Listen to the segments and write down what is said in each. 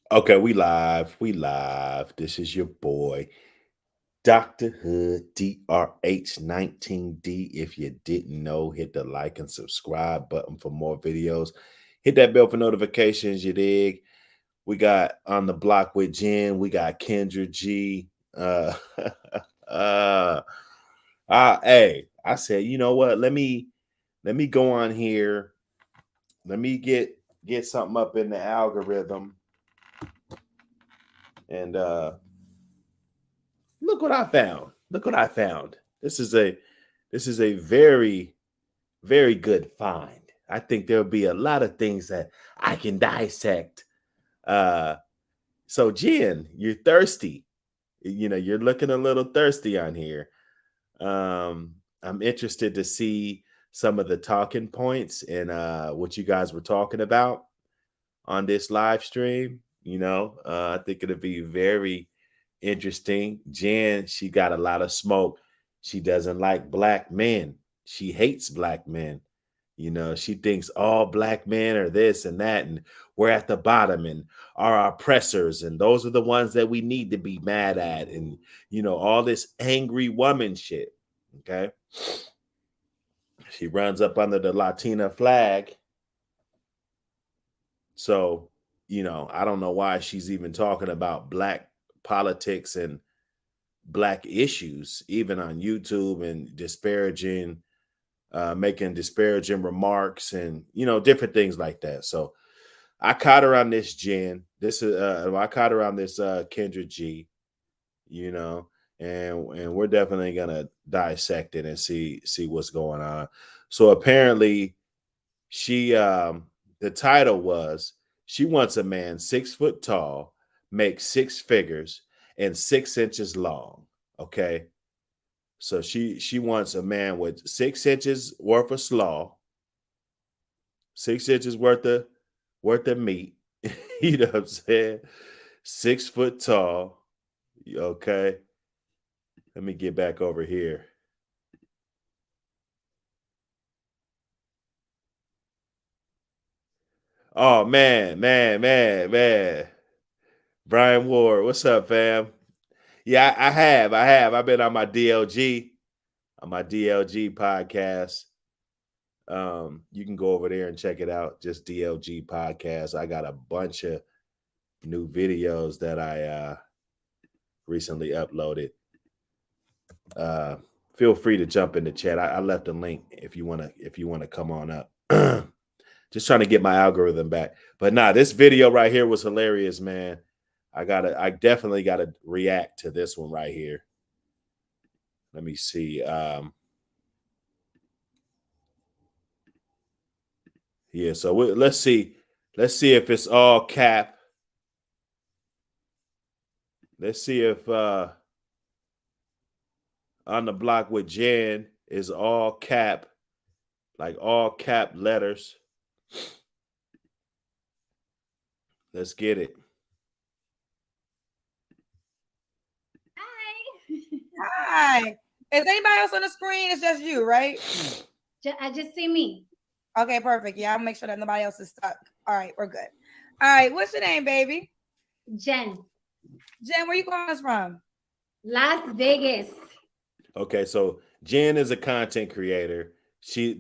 Okay, we live. We live. This is your boy, Dr. Hood, DRH19D. If you didn't know, hit the like and subscribe button for more videos. Hit that bell for notifications, you dig? We got On the Block with Jen. We got Kendra G. uh, hey, I said, you know what? Let me go on here. Let me get something up in the algorithm and look what I found. Look what I found. This is a very, very good find. I think there'll be a lot of things that I can dissect. Uh so Jen, you're thirsty. You're looking a little thirsty on here. I'm interested to see some of the talking points and what you guys were talking about on this live stream. I think it'll be very interesting. Jen, she got a lot of smoke. She doesn't like black men. She hates black men. She thinks all black men are this and that, and we're at the bottom and are oppressors, and those are the ones that we need to be mad at, and all this angry woman shit. Okay. She runs up under the Latina flag. So, I don't know why she's even talking about black politics and black issues, even on YouTube, and making disparaging remarks and different things like that. So I caught her on this Jen. I caught her on this Kendra G. You know, and we're definitely gonna dissect it and see what's going on. So apparently, she the title was, she wants a man 6 foot tall, makes six figures, and 6 inches long. Okay. So she wants a man with 6 inches worth of slaw, 6 inches worth of meat. You know what I'm saying? 6 foot tall. Okay. Let me get back over here. Oh man. Brian Ward, what's up, fam? Yeah, I have. I've been on my DLG podcast. You can go over there and check it out. Just DLG podcast. I got a bunch of new videos that I recently uploaded. Uh, Feel free to jump in the chat. I left a link if you wanna come on up. Just trying to get my algorithm back. But nah, this video right here was hilarious, man. I definitely gotta react to this one right here. Let me see. Yeah, so let's see. Let's see if it's all cap. Let's see if On the Block with Jan is all cap, like all cap letters. Let's get it. Hi. Is anybody else on the screen? It's just you, right? I just see me. Okay, perfect. Yeah, I'll make sure that nobody else is stuck. All right, we're good. All right, what's your name, baby? Jen. Jen, where you calling us from? Las Vegas. Okay, so Jen is a content creator. I'm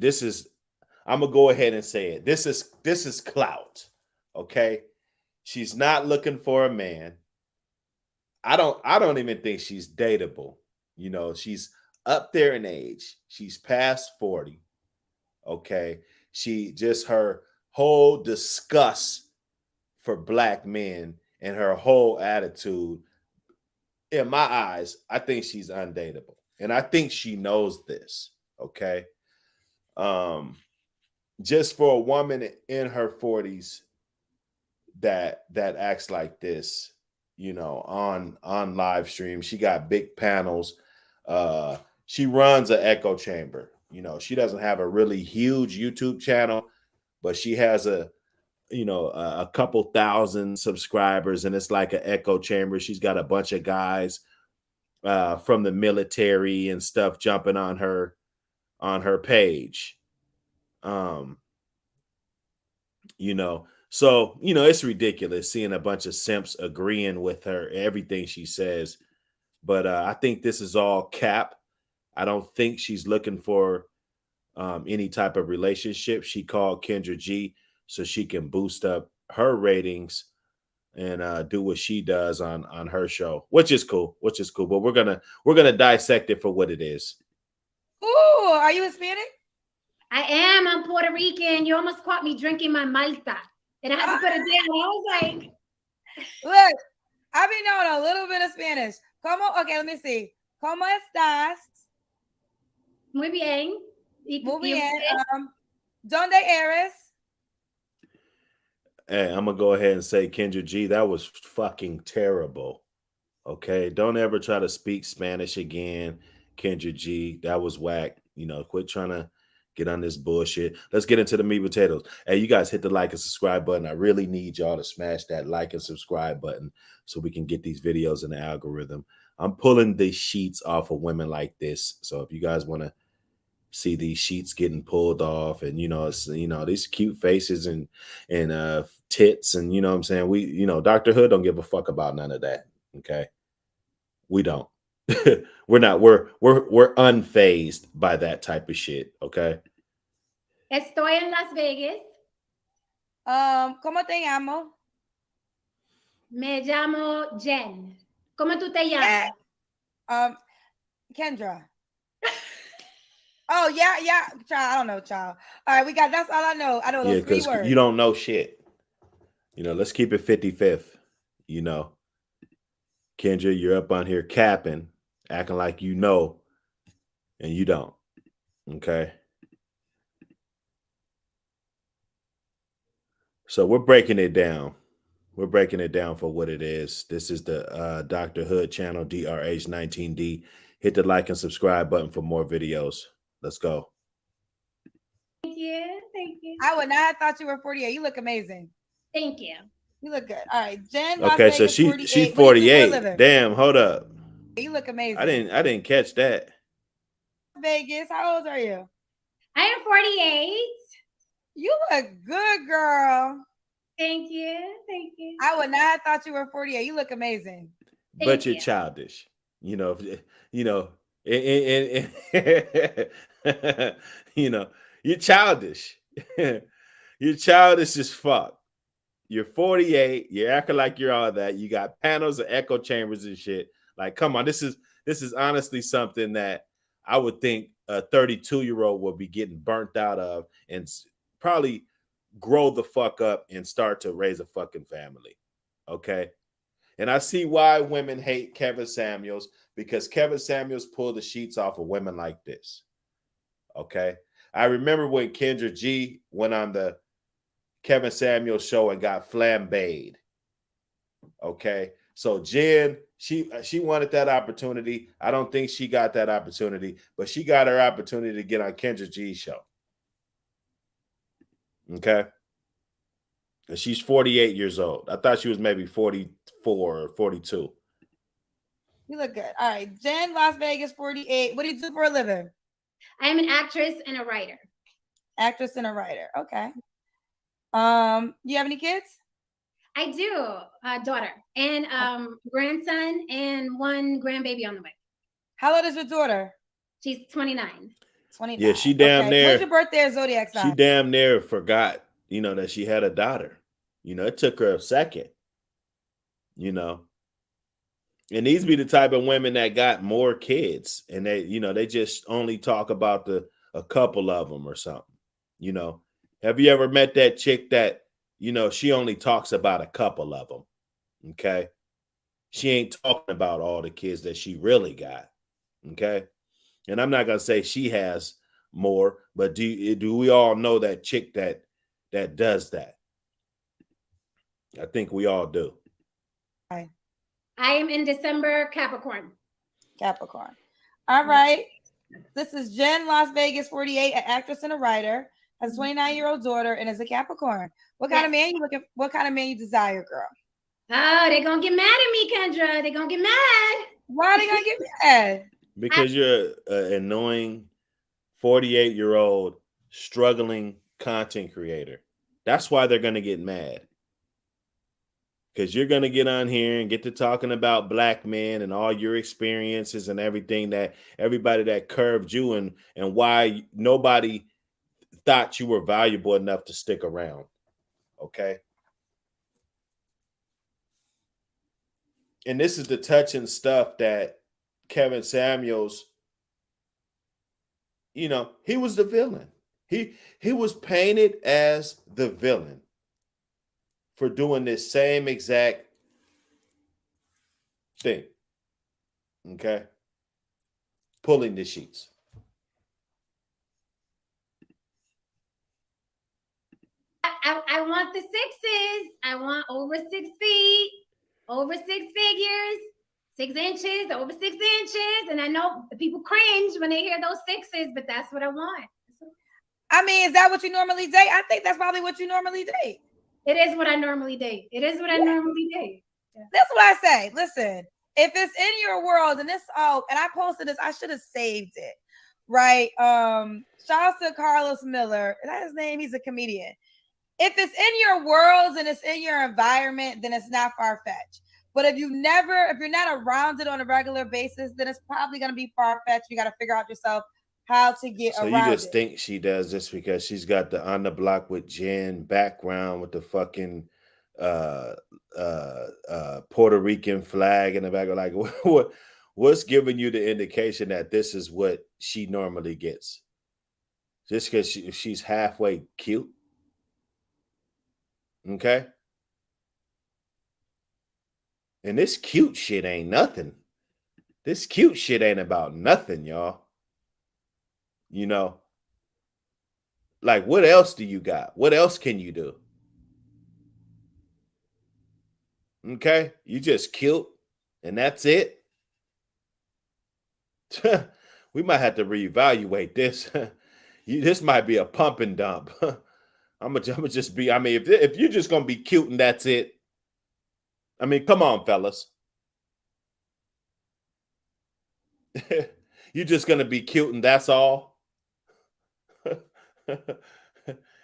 gonna go ahead and say it. This is clout. Okay. She's not looking for a man. I don't even think she's dateable. She's up there in age. She's past 40. Okay. She just her whole disgust for black men and her whole attitude, in my eyes, I think she's undateable. And I think she knows this. Okay. Um, just for a woman in her 40s that acts like this, on live stream. She got big panels. She runs an echo chamber. She doesn't have a really huge YouTube channel, but she has a couple thousand subscribers, and it's like an echo chamber. She's got a bunch of guys from the military and stuff jumping on her page. Um, So, it's ridiculous seeing a bunch of simps agreeing with her, everything she says. But I think this is all cap. I don't think she's looking for any type of relationship. She called Kendra G so she can boost up her ratings and do what she does on her show, which is cool. But we're gonna dissect it for what it is. Ooh, are you Hispanic? I am. I'm Puerto Rican. You almost caught me drinking my Malta. And I had to put it down. I was like, look, I be knowing a little bit of Spanish. Okay, let me see. ¿Cómo estás? Muy bien. Muy bien. ¿Dónde eres? Hey, I'm gonna go ahead and say, Kendra G, that was fucking terrible. Okay, don't ever try to speak Spanish again, Kendra G. That was whack. Quit trying to get on this bullshit. Let's get into the meat and potatoes. Hey, you guys hit the like and subscribe button. I really need y'all to smash that like and subscribe button so we can get these videos in the algorithm. I'm pulling the sheets off of women like this. So if you guys want to see these sheets getting pulled off and these cute faces and tits and what I'm saying, we Dr. Hood don't give a fuck about none of that. Okay, we don't. We're unfazed by that type of shit. Okay. Estoy en Las Vegas. ¿Cómo te llamo? Me llamo Jen. ¿Cómo tú te llamas? Kendra. Oh, yeah, child. I don't know, child. All right, that's all I know. I know those 3 words. You don't know shit. Let's keep it 55th. Kendra, you're up on here capping, acting like you know, and you don't. Okay. So we're breaking it down. We're breaking it down for what it is. This is the Dr. Hood channel, DRH19D. Hit the like and subscribe button for more videos. Let's go. Thank you. Thank you. I would not have thought you were 48. You look amazing. Thank you. You look good. All right, Jen. Okay, so she's 48. Damn, hold up. You look amazing. I didn't catch that. Vegas, how old are you? I am 48. You look good, girl. Thank you. Thank you. I would not have thought you were 48. You look amazing. But you're childish. You're childish. You're childish as fuck. You're 48. You're acting like you're all that. You got panels and echo chambers and shit. Like, come on. This is honestly something that I would think a 32-year-old would be getting burnt out of and probably grow the fuck up and start to raise a fucking family. Okay. And I see why women hate Kevin Samuels, because Kevin Samuels pulled the sheets off of women like this. Okay. I remember when Kendra G went on the Kevin Samuels show and got flambéed. Okay. So Jen, she wanted that opportunity. I don't think she got that opportunity, but she got her opportunity to get on Kendra G's show. Okay. And she's 48 years old. I thought she was maybe 44 or 42. You look good. All right. Jen, Las Vegas, 48. What do you do for a living? I am an actress and a writer. Actress and a writer. Okay. You have any kids? I do. A daughter and grandson and one grandbaby on the way. How old is your daughter? She's 29. 29. Yeah, she damn near. When's your birthday or zodiac sign? She damn near forgot, that she had a daughter. It took her a second. And these be the type of women that got more kids, and they just only talk about a couple of them or something. Have you ever met that chick that she only talks about a couple of them? Okay, she ain't talking about all the kids that she really got. Okay, and I'm not gonna say she has more, but do we all know that chick that does that? I think we all do. Hi. I am in December, Capricorn. Capricorn. All right. This is Jen, Las Vegas, 48, an actress and a writer, has a 29-year-old daughter, and is a Capricorn. What kind of man you looking? What kind of man you desire, girl? Oh, they're gonna get mad at me, Kendra. They're gonna get mad. Why are they gonna get mad? Because you're an annoying 48-year-old struggling content creator. That's why they're going to get mad. Because you're going to get on here and get to talking about black men and all your experiences and everything that everybody that curved you and why nobody thought you were valuable enough to stick around. Okay. And this is the touching stuff that Kevin Samuels, you know, he was the villain. He was painted as the villain for doing this same exact thing. Okay? Pulling the sheets. I want the sixes. I want over 6 feet, over 6 figures, 6 inches, over 6 inches. And I know people cringe when they hear those sixes, but that's what I want. I mean, is that what you normally date? I think that's probably what you normally date. It is what I normally date. It is what I normally date. Yeah. That's what I say. Listen, if it's in your world and and I posted this, I should have saved it. Right. Shout out to Carlos Miller. Is that his name? He's a comedian. If it's in your worlds and it's in your environment, then it's not far-fetched. But if you're not around it on a regular basis, then it's probably going to be far-fetched. You got to figure out yourself how to get around it. So you just think she does this because she's got the On the Block with Jen background with the fucking Puerto Rican flag in the back. Like, what's giving you the indication that this is what she normally gets? Just because she's halfway cute? Okay. And this cute shit ain't nothing. This cute shit ain't about nothing, y'all. You know, like, what else do you got? What else can you do? Okay. You just cute and that's it. We might have to reevaluate this. This might be a pump and dump. I'm gonna just be, I mean, if you're just gonna be cute and that's it, I mean, come on, fellas. You're just gonna be cute and that's all.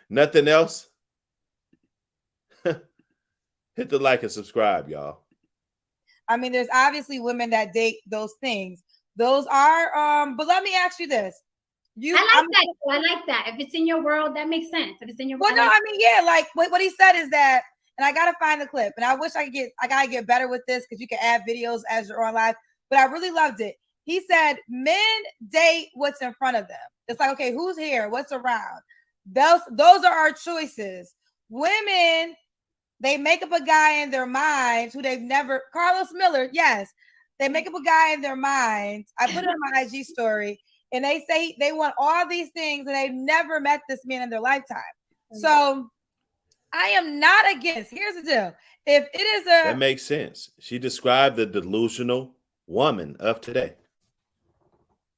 Nothing else. Hit the like and subscribe, y'all. I mean, there's obviously women that date those things. Those are, but let me ask you this. I like that. If it's in your world, that makes sense. If it's in your world. Well, no, I mean, yeah, like what he said is that, and I gotta find the clip, and I wish I gotta get better with this because you can add videos as you're on live, but I really loved it. He said men date what's in front of them. It's like, okay, who's here? What's around? Those are our choices. Women, they make up a guy in their mind who they've never, Carlos Miller, yes. They make up a guy in their mind. I put it on my IG story. And they say they want all these things and they've never met this man in their lifetime. So I am not against. Here's the deal. If it is that makes sense. She described the delusional woman of today.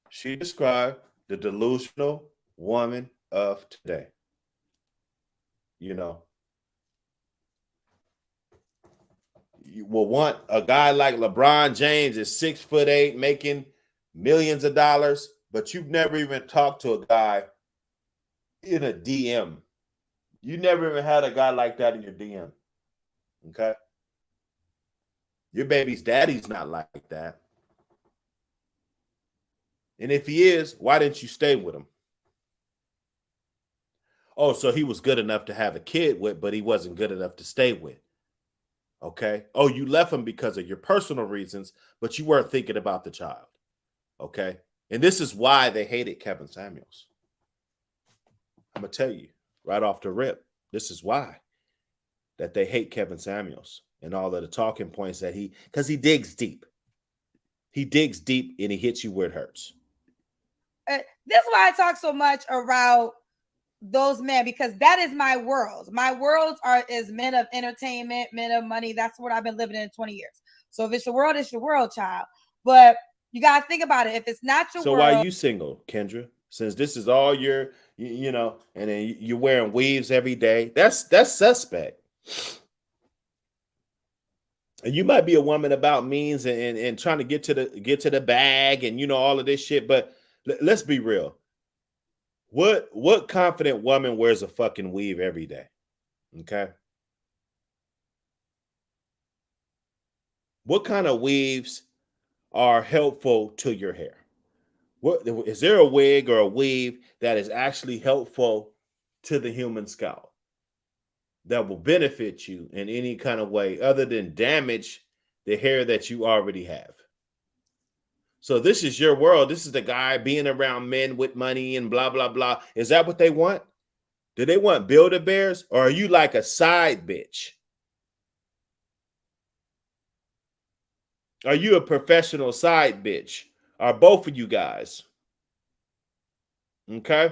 She described the delusional woman of today. You know, you will want a guy like LeBron James is 6'8", making millions of dollars. But you've never even talked to a guy in a DM. You never even had a guy like that in your DM. Okay? Your baby's daddy's not like that. And if he is, why didn't you stay with him? Oh, so he was good enough to have a kid with, but he wasn't good enough to stay with. Okay? Oh, you left him because of your personal reasons, but you weren't thinking about the child. Okay? And this is why they hated Kevin Samuels. I'm going to tell you right off the rip, this is why that they hate Kevin Samuels and all of the talking points that because he digs deep. He digs deep and he hits you where it hurts. This is why I talk so much about those men, because that is my world. My world is men of entertainment, men of money. That's what I've been living in 20 years. So if it's your world, it's your world, child. But you got to think about it. If it's not your world. So why are you single, Kendra? Since this is all your, you know, and then you're wearing weaves every day. That's suspect. And you might be a woman about means and trying to get to the bag and, you know, all of this shit. But let's be real. What confident woman wears a fucking weave every day? Okay. What kind of weaves are helpful to your hair? What is there a wig or a weave that is actually helpful to the human scalp that will benefit you in any kind of way other than damage the hair that you already have? So this is your world. This is the guy being around men with money and blah blah blah. Is that what they want? Do they want Build-A-Bears, or are you like a side bitch? Are you a professional side bitch? Are both of you guys? Okay.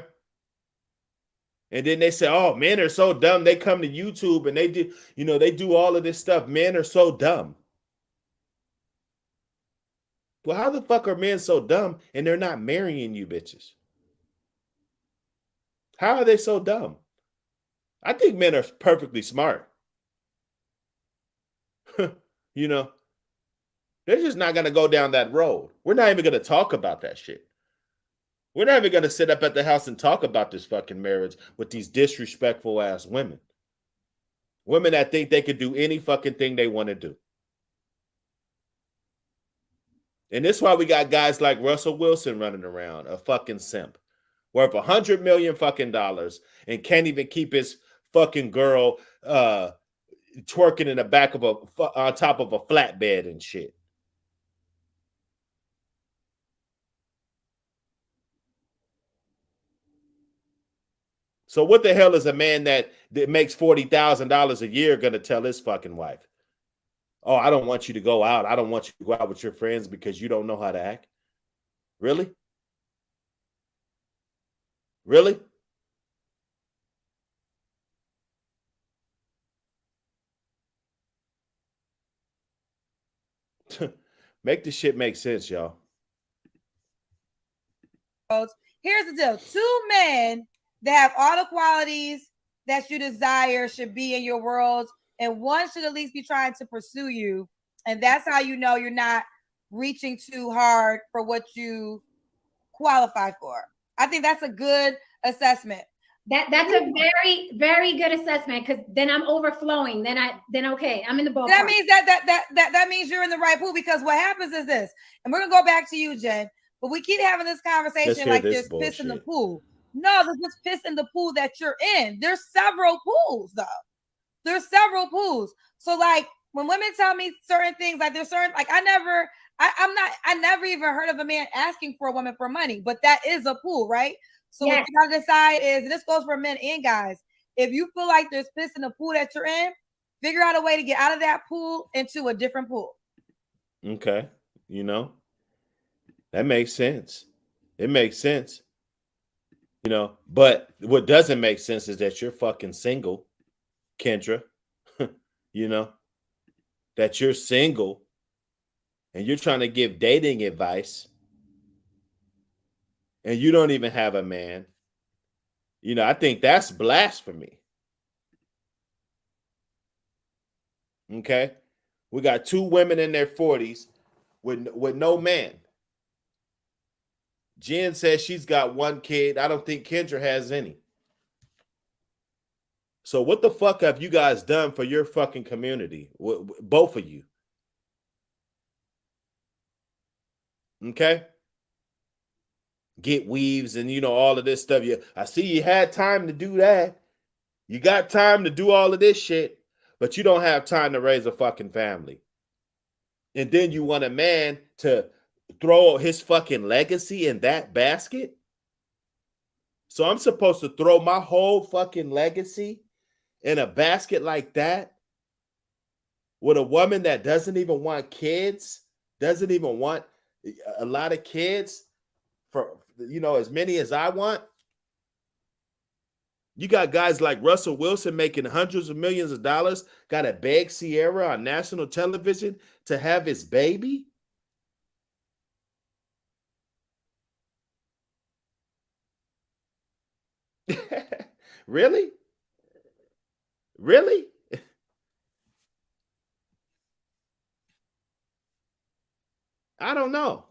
And then they say, oh, men are so dumb. They come to YouTube and they do, they do all of this stuff. Men are so dumb. Well, how the fuck are men so dumb and they're not marrying you bitches? How are they so dumb? I think men are perfectly smart. you know, they're just not going to go down that road. We're not even going to talk about that shit. We're not even going to sit up at the house and talk about this fucking marriage with these disrespectful ass women. Women that think they could do any fucking thing they want to do. And this is why we got guys like Russell Wilson running around, a fucking simp, worth $100 million fucking dollars, and can't even keep his fucking girl twerking in the back of on top of a flatbed and shit. So what the hell is a man that makes $40,000 a year going to tell his fucking wife? Oh, I don't want you to go out. I don't want you to go out with your friends because you don't know how to act. Really? Really? Make this shit make sense, y'all. Here's the deal. 2 men that have all the qualities that you desire should be in your world, and one should at least be trying to pursue you. And that's how you know you're not reaching too hard for what you qualify for. I think that's a good assessment. That's a very, very good assessment, because then I'm overflowing. Then okay, I'm in the ballpark. That means that means you're in the right pool, because what happens is this, and we're gonna go back to you, Jen, but we keep having this conversation like there's piss in the pool. No, there's just piss in the pool that you're in. There's several pools, though. There's several pools. So like when women tell me certain things, like there's certain, like I never even heard of a man asking for a woman for money, but that is a pool, right? So what you gotta decide is, and this goes for men and guys, if you feel like there's piss in the pool that you're in, figure out a way to get out of that pool into a different pool. Okay. That makes sense. It makes sense. But what doesn't make sense is that you're fucking single, Kendra. That you're single and you're trying to give dating advice and you don't even have a man. I think that's blasphemy. Okay? We got 2 women in their 40s with no man. Jen says she's got 1 kid. I don't think Kendra has any. So what the fuck have you guys done for your fucking community? Both of you. Okay? Get weaves and all of this stuff. I see you had time to do that. You got time to do all of this shit, but you don't have time to raise a fucking family. And then you want a man to throw his fucking legacy in that basket? So I'm supposed to throw my whole fucking legacy in a basket like that with a woman that doesn't even want kids, doesn't even want a lot of kids for as many as I want? You got guys like Russell Wilson making hundreds of millions of dollars, got to beg Sierra on national television to have his baby? Really? Really? I don't know.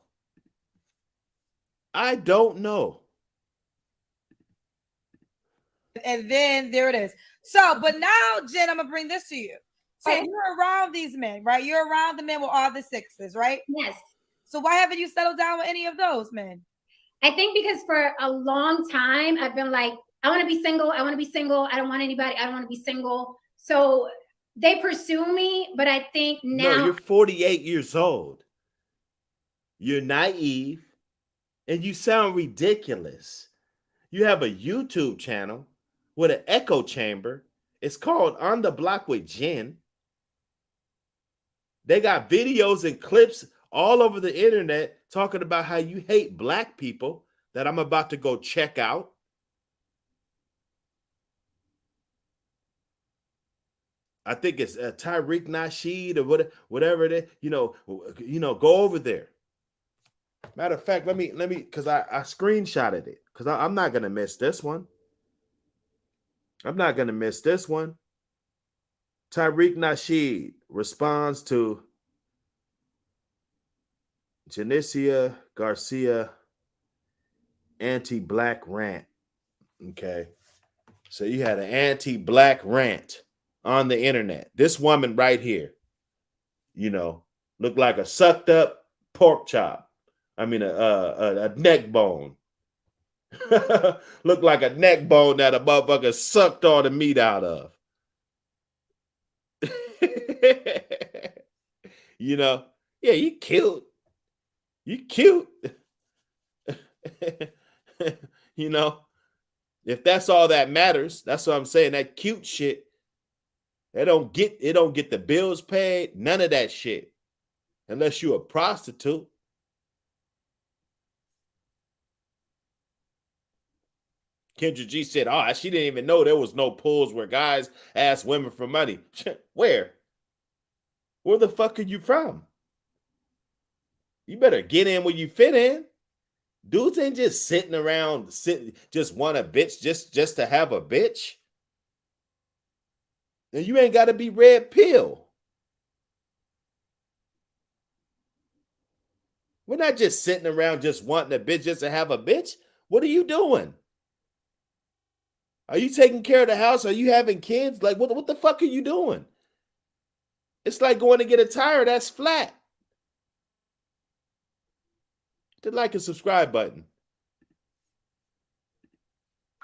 and then there it is. So, but now, Jen, I'm gonna bring this to you. So Okay. you're around these men, right? You're around the men with all the sixes, right? Yes. So why haven't you settled down with any of those men? I think because for a long time I've been like, I want to be single. I want to be single. I don't want anybody. I don't want to be single. So they pursue me, but I think now. No, you're 48 years old. You're naive and you sound ridiculous. You have a YouTube channel with an echo chamber. It's called On the Block with Jen. They got videos and clips all over the internet talking about how you hate black people that I'm about to go check out. I think it's Tyrique Nasheed or whatever it is. You know, go over there. Matter of fact, let me because I screenshotted it because I'm not gonna miss this one. I'm not gonna miss this one. Tyrique Nasheed responds to Janissia Garcia anti-black rant. Okay. So you had an anti-black rant on the internet. This woman right here, you know, looked like a sucked up pork chop. I mean, a neck bone. Looked like a neck bone that a motherfucker sucked all the meat out of. You know, yeah, you cute. You cute. You know, if that's all that matters, that's what I'm saying. That cute shit, it don't get the bills paid. None of that shit, unless you're a prostitute. Kendra G said, "Oh, she didn't even know there was no pools where guys ask women for money." Where? Where the fuck are you from? You better get in where you fit in. Dudes ain't just sitting around, just want a bitch just to have a bitch. And you ain't got to be red pill. We're not just sitting around just wanting a bitch just to have a bitch. What are you doing? Are you taking care of the house? Are you having kids? Like, what the fuck are you doing? It's like going to get a tire that's flat. Hit the like and subscribe button.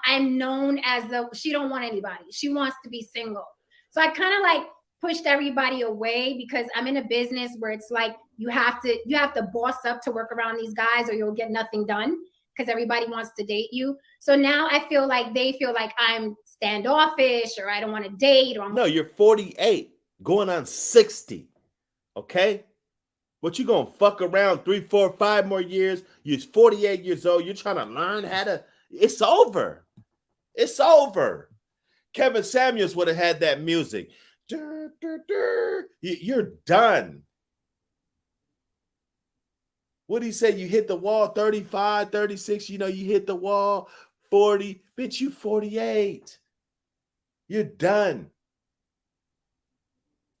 I'm known as she don't want anybody. She wants to be single. So I kind of like pushed everybody away because I'm in a business where it's like you have to boss up to work around these guys or you'll get nothing done because everybody wants to date you. So now I feel like they feel like I'm standoffish or I don't want to date or No, you're 48 going on 60. Okay? What you gonna fuck around 3, 4, 5 more years? You're 48 years old. You're trying to learn how to. It's over. It's over. Kevin Samuels would have had that music. You're done. What did he say? You hit the wall 35, 36. You know, you hit the wall 40. Bitch, you 48. You're done.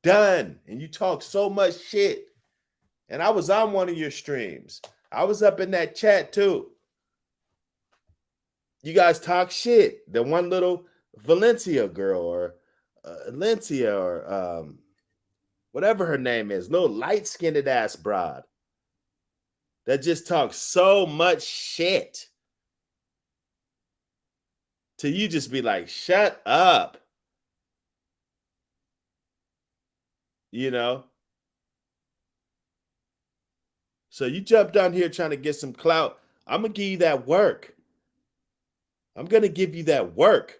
Done. And you talk so much shit. And I was on one of your streams. I was up in that chat too. You guys talk shit. The one little Valencia girl or Valencia or whatever her name is, little light-skinned ass broad that just talks so much shit. Till you just be like, shut up. You know? So you jumped on here trying to get some clout. I'm going to give you that work. I'm going to give you that work.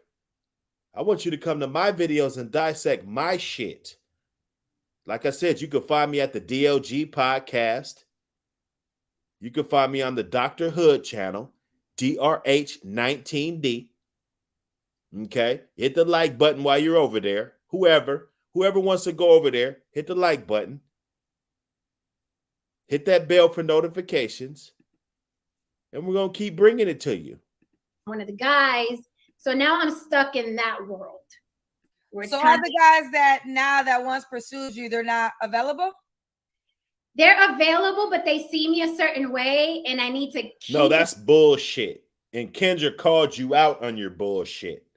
I want you to come to my videos and dissect my shit. Like I said, you can find me at the DLG podcast. You can find me on the Dr. Hood channel, DRH19D. Okay? Hit the like button while you're over there. Whoever wants to go over there, hit the like button. Hit that bell for notifications. And we're going to keep bringing it to you. One of the guys. So now I'm stuck in that world. So are the guys that now that once pursued you, they're not available? They're available, but they see me a certain way and I need to keep. No, that's bullshit. And Kendra called you out on your bullshit.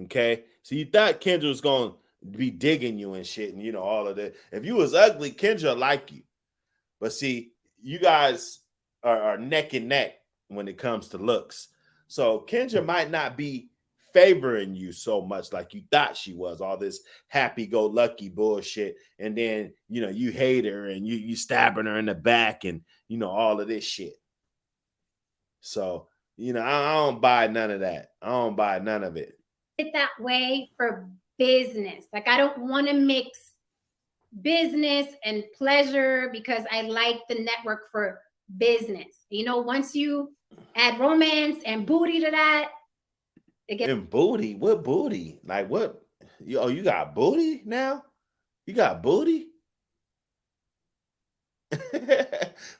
Okay, so you thought Kendra was gonna be digging you and shit, and all of that. If you was ugly, Kendra like you. But see, you guys are neck and neck when it comes to looks. So Kendra might not be favoring you so much like you thought she was. All this happy-go-lucky bullshit, and then you hate her and you stabbing her in the back, and all of this shit. So I don't buy none of that. I don't buy none of it. That way for business. Like, I don't want to mix business and pleasure because I like the network for business. Once you add romance and booty to that, and booty? What booty? Like what? You got booty now? You got booty?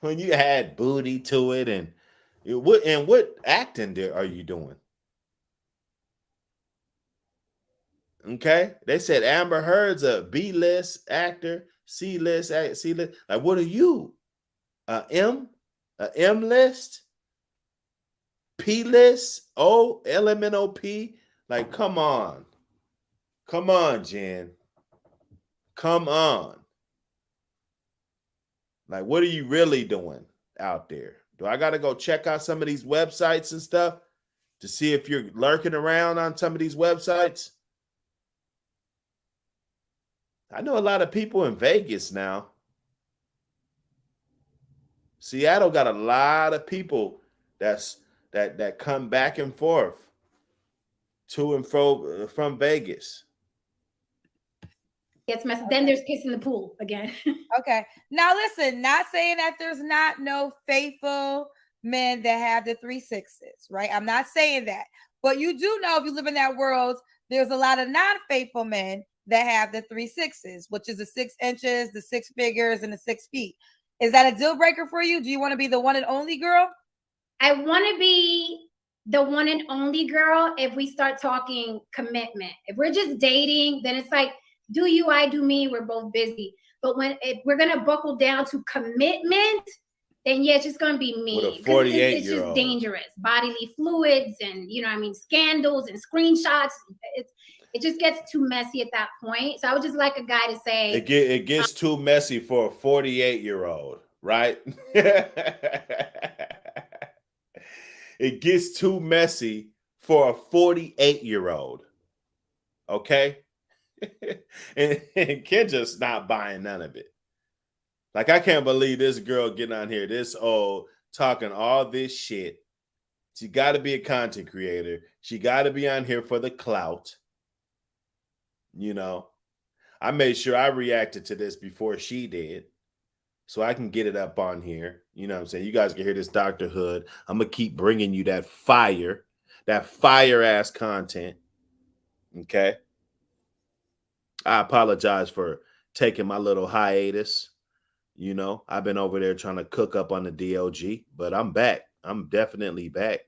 When you add booty to it, and what acting are you doing? Okay, they said Amber Heard's a B-list actor, C-list, C-list. Like, what are you? A M-list, P-list, O, LMNOP? Like, come on, Jen, come on. Like, what are you really doing out there? Do I got to go check out some of these websites and stuff to see if you're lurking around on some of these websites? I know a lot of people in Vegas now. Seattle got a lot of people that come back and forth to and fro from Vegas. Gets messy. Then there's kiss in the pool again. Okay. Now listen, not saying that there's not no faithful men that have the 3 6s, right? I'm not saying that. But you do know, if you live in that world, there's a lot of non-faithful men that have the 3 6s, which is the 6 inches, the 6 figures, and the 6 feet. Is that a deal breaker for you? Do you want to be the one and only girl? I want to be the one and only girl if we start talking commitment. If we're just dating, then it's like, do you, I do me, we're both busy. But if we're going to buckle down to commitment, then yeah, it's just going to be me. With a 48-year-old. It's just dangerous. Bodily fluids and, scandals and screenshots. It just gets too messy at that point. So I would just like a guy to say. It gets too messy for a 48-year-old, right? It gets too messy for a 48-year-old. Okay? and Kendra's not buying none of it. Like, I can't believe this girl getting on here this old, talking all this shit. She got to be a content creator. She got to be on here for the clout. I made sure I reacted to this before she did, so I can get it up on here. You know what I'm saying? You guys can hear this Dr. Hood. I'm going to keep bringing you that fire ass content. Okay? I apologize for taking my little hiatus. I've been over there trying to cook up on the DLG, but I'm back. I'm definitely back.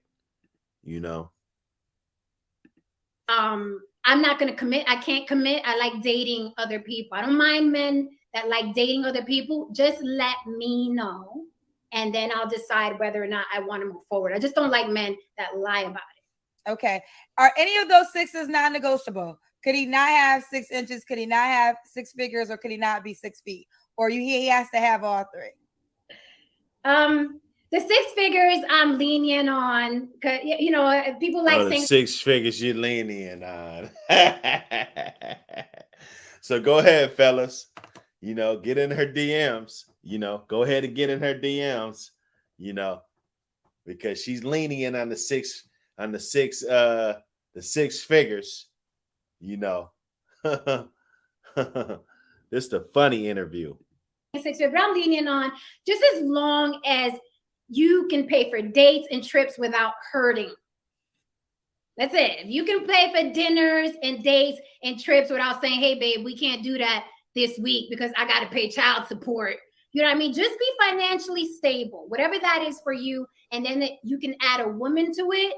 I'm not going to commit. I can't commit. I like dating other people. I don't mind men that like dating other people. Just let me know, and then I'll decide whether or not I want to move forward. I just don't like men that lie about it. Okay. Are any of those 6s non-negotiable? Could he not have 6 inches? Could he not have 6 figures? Or could he not be 6 feet? Or he has to have all 3? The 6 figures I'm lenient on, because people like saying 6 figures you're lenient on. So go ahead, fellas. Get in her DMs. Go ahead and get in her DMs. Because she's lenient on the 6 figures. This is the funny interview. 6 figures, but I'm lenient on just as long as you can pay for dates and trips without hurting. That's it. If you can pay for dinners and dates and trips without saying, hey, babe, we can't do that this week because I got to pay child support. You know what I mean? Just be financially stable, whatever that is for you. And then you can add a woman to it.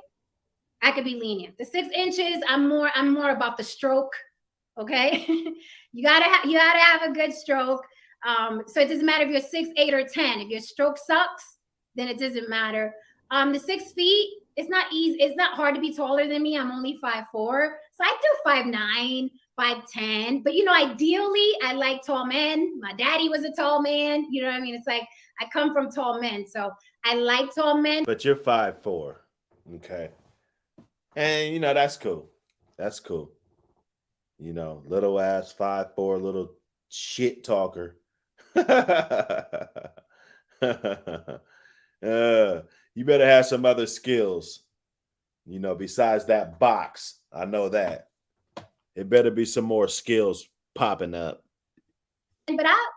I could be lenient. The 6 inches, I'm more about the stroke. Okay. you gotta have a good stroke. So it doesn't matter if you're 6, 8, or 10. If your stroke sucks, then it doesn't matter. The 6 feet, it's not easy. It's not hard to be taller than me. I'm only 5'4", So I do 5'9", 5'10", but you know, ideally I like tall men. My daddy was a tall man. You know what I mean? It's like I come from tall men, so I like tall men. But you're 5'4", okay, and you know that's cool. That's cool. You know, little ass 5'4", little shit talker. You better have some other skills, you know, besides that box. I know that. It better be some more skills popping up. But I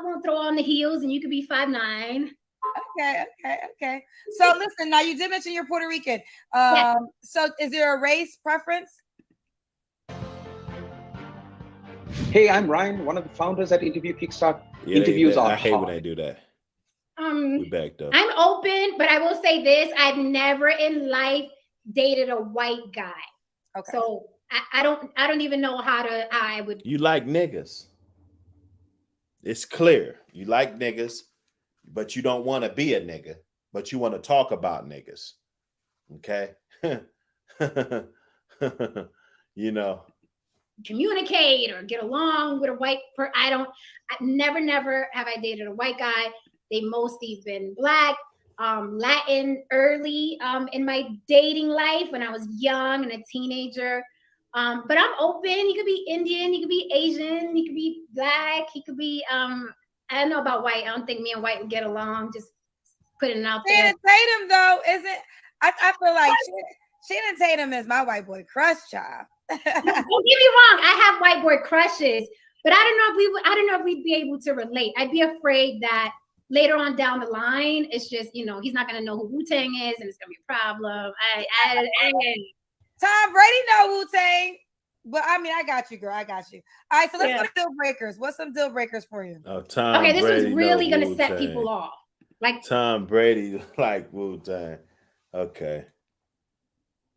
won't throw on the heels, and you could be 5'9". Okay. So listen, now you did mention you're Puerto Rican. Yes. So is there a race preference? Hey, I'm Ryan, one of the founders at Interview Kickstart. Yeah, Interviews are I hate when hard. they do that. We backed up. I'm open, but I will say this: I've never in life dated a white guy. Okay. So I don't even know how I would. You like niggas. It's clear. You like niggas, but you don't want to be a nigga, but you want to talk about niggas. Okay? You know. Communicate or get along with a white person. I never have I dated a white guy. They mostly been Black, Latin early in my dating life when I was young and a teenager. But I'm open. He could be Indian, he could be Asian, he could be Black, he could be I don't know about white. I don't think me and white would get along. Just putting it out there. Shannon Tatum, though, isn't I feel like Shannon Tatum is my white boy crush child. Don't get me wrong, I have white boy crushes, but I don't know if we'd be able to relate. I'd be afraid that later on down the line, it's just, you know, he's not gonna know who Wu-Tang is, and it's gonna be a problem. Tom Brady know Wu-Tang, but I mean, I got you, girl. I got you. All right, so let's go to deal breakers. What's some deal breakers for you? Oh, Tom okay, this Brady was really gonna Wu-Tang. set people off. Like Tom Brady like Wu-Tang. Okay.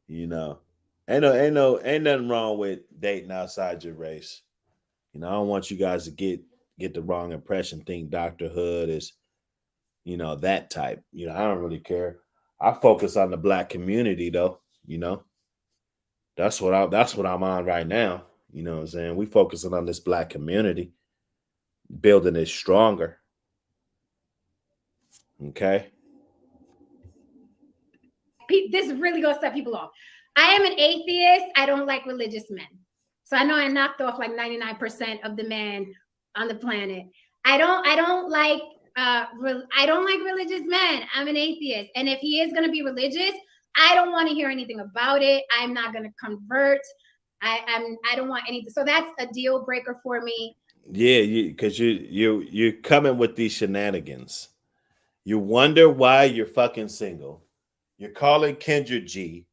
You know, ain't nothing wrong with dating outside your race. You know, I don't want you guys to get the wrong impression, think Dr. Hood is, you know, that type. You know, I don't really care. I focus on the Black community though, you know. That's what I'm on right now. You know what I'm saying? We focusing on this Black community, building it stronger. Okay. this is really gonna set people off. I am an atheist. I don't like religious men. So I know I knocked off like 99% of the men on the planet. I don't like religious men. I'm an atheist. And if he is gonna be religious, I don't want to hear anything about it. I'm not gonna convert. I don't want anything. So that's a deal breaker for me. Yeah, because you're coming with these shenanigans. You wonder why you're fucking single. You're calling Kendra G.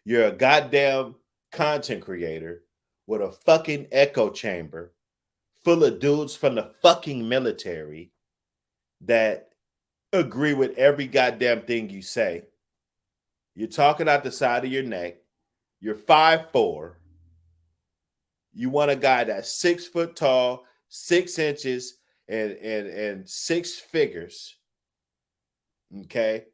You're a goddamn content creator with a fucking echo chamber full of dudes from the fucking military that agree with every goddamn thing you say. You're talking out the side of your neck. You're 5'4". You want a guy that's 6 foot tall, 6 inches, and 6 figures. Okay.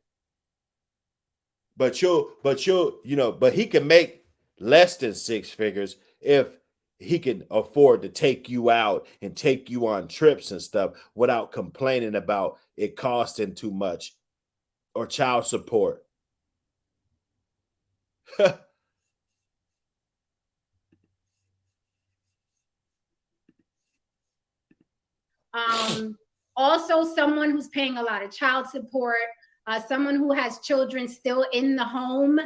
But he can make less than 6 figures if he can afford to take you out and take you on trips and stuff without complaining about it costing too much or child support. Also someone who's paying a lot of child support, someone who has children still in the home.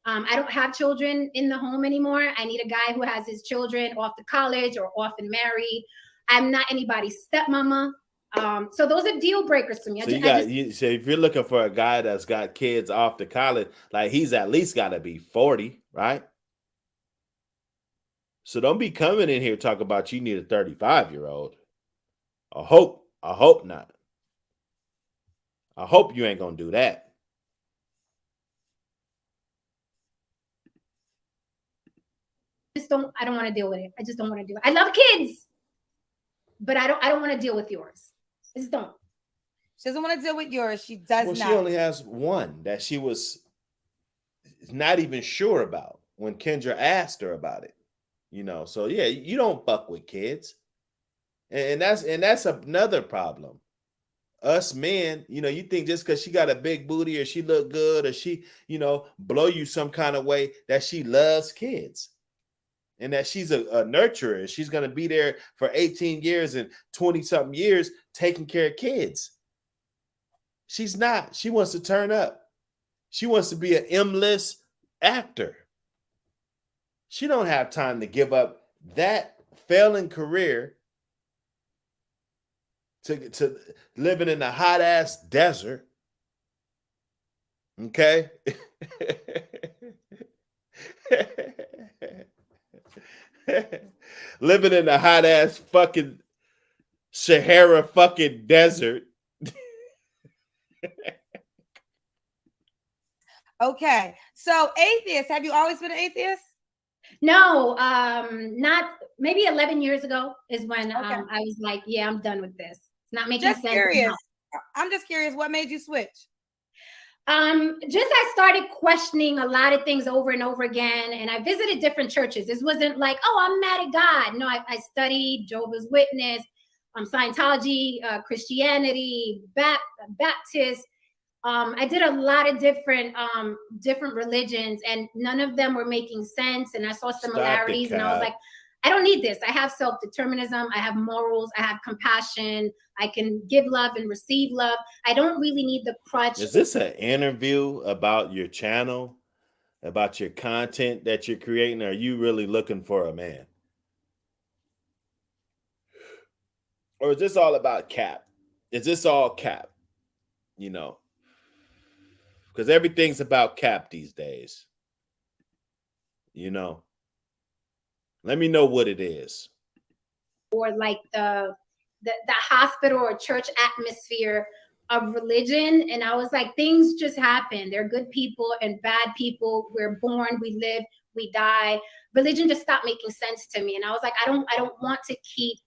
I don't have children in the home anymore. I need a guy who has his children off to college or off and married. I'm not anybody's stepmama. So those are deal breakers to me. So if you're looking for a guy that's got kids off to college, like he's at least got to be 40, right? So don't be coming in here talking about you need a 35-year-old. I hope not. I hope you ain't gonna do that. I don't want to deal with it. I just don't want to do it. I love kids, but I don't want to deal with yours. I just don't. She doesn't want to deal with yours. She does not. She only has one that she was not even sure about. when Kendra asked her about it. So yeah, you don't fuck with kids. And that's another problem. Us men, you think just because she got a big booty or she look good or she, blow you some kind of way that she loves kids and that she's a nurturer. She's going to be there for 18 years and 20 something years taking care of kids. She's not. She wants to turn up. She wants to be an M-list actor. She don't have time to give up that failing career to living in a hot ass desert. Okay. Living in a hot ass fucking Sahara fucking desert. Okay. So atheist, have you always been an atheist? No, not maybe 11 years ago is when I was like, yeah, I'm done with this. It's not making Just sense. Curious. I'm just curious, what made you switch? Just I started questioning a lot of things over and over again, and I visited different churches. This wasn't like, oh, I'm mad at God. No, I studied Jehovah's Witness, Scientology, Christianity, Baptist. I did a lot of different religions, and none of them were making sense. And I saw similarities, and I was like, I don't need this. I have self-determinism. I have morals. I have compassion. I can give love and receive love. I don't really need the crutch. Is this an interview about your channel, about your content that you're creating? Or are you really looking for a man? Or is this all about cap? Is this all cap? Because everything's about cap these days. Let me know what it is. Or like the hospital or church atmosphere of religion. And I was like, things just happen. There are good people and bad people. We're born, we live, we die. Religion just stopped making sense to me. And I was like, I don't want to keep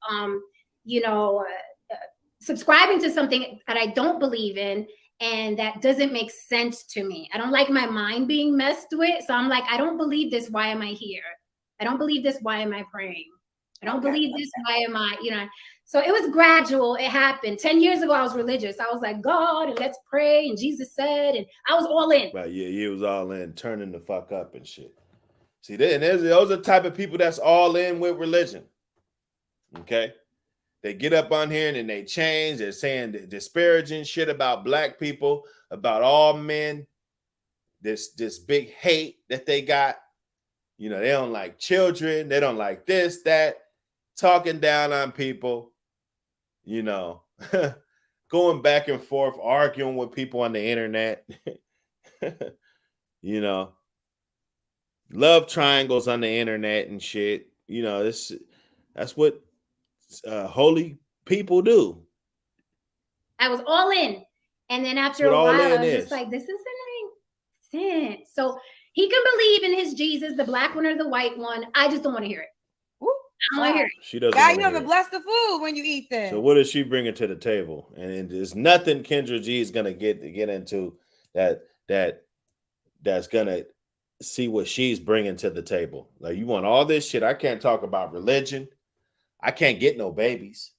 subscribing to something that I don't believe in and that doesn't make sense to me. I don't like my mind being messed with. So I'm like, I don't believe this. Why am I here? I don't believe this. Why am I praying? I don't believe this. Why am I, So it was gradual. It happened. 10 years ago, I was religious. I was like, God, and let's pray. And Jesus said, and I was all in. Right. Yeah, you was all in, turning the fuck up and shit. See, those are the type of people that's all in with religion. Okay. They get up on here and then they change. They're saying disparaging shit about black people, about all men. This big hate that they got. They don't like children. They don't like this, that. Talking down on people. Going back and forth, arguing with people on the internet. Love triangles on the internet and shit. That's what holy people do. I was all in. And then after a while, I was just like, this isn't making sense. So he can believe in his Jesus, the black one or the white one. I just don't want to hear it. I don't want to hear it. She doesn't. God, you haven't blessed the food when you eat this. So what is she bringing to the table? And there's nothing Kendra G is gonna get into that's gonna see what she's bringing to the table. Like, you want all this shit? I can't talk about religion. I can't get no babies.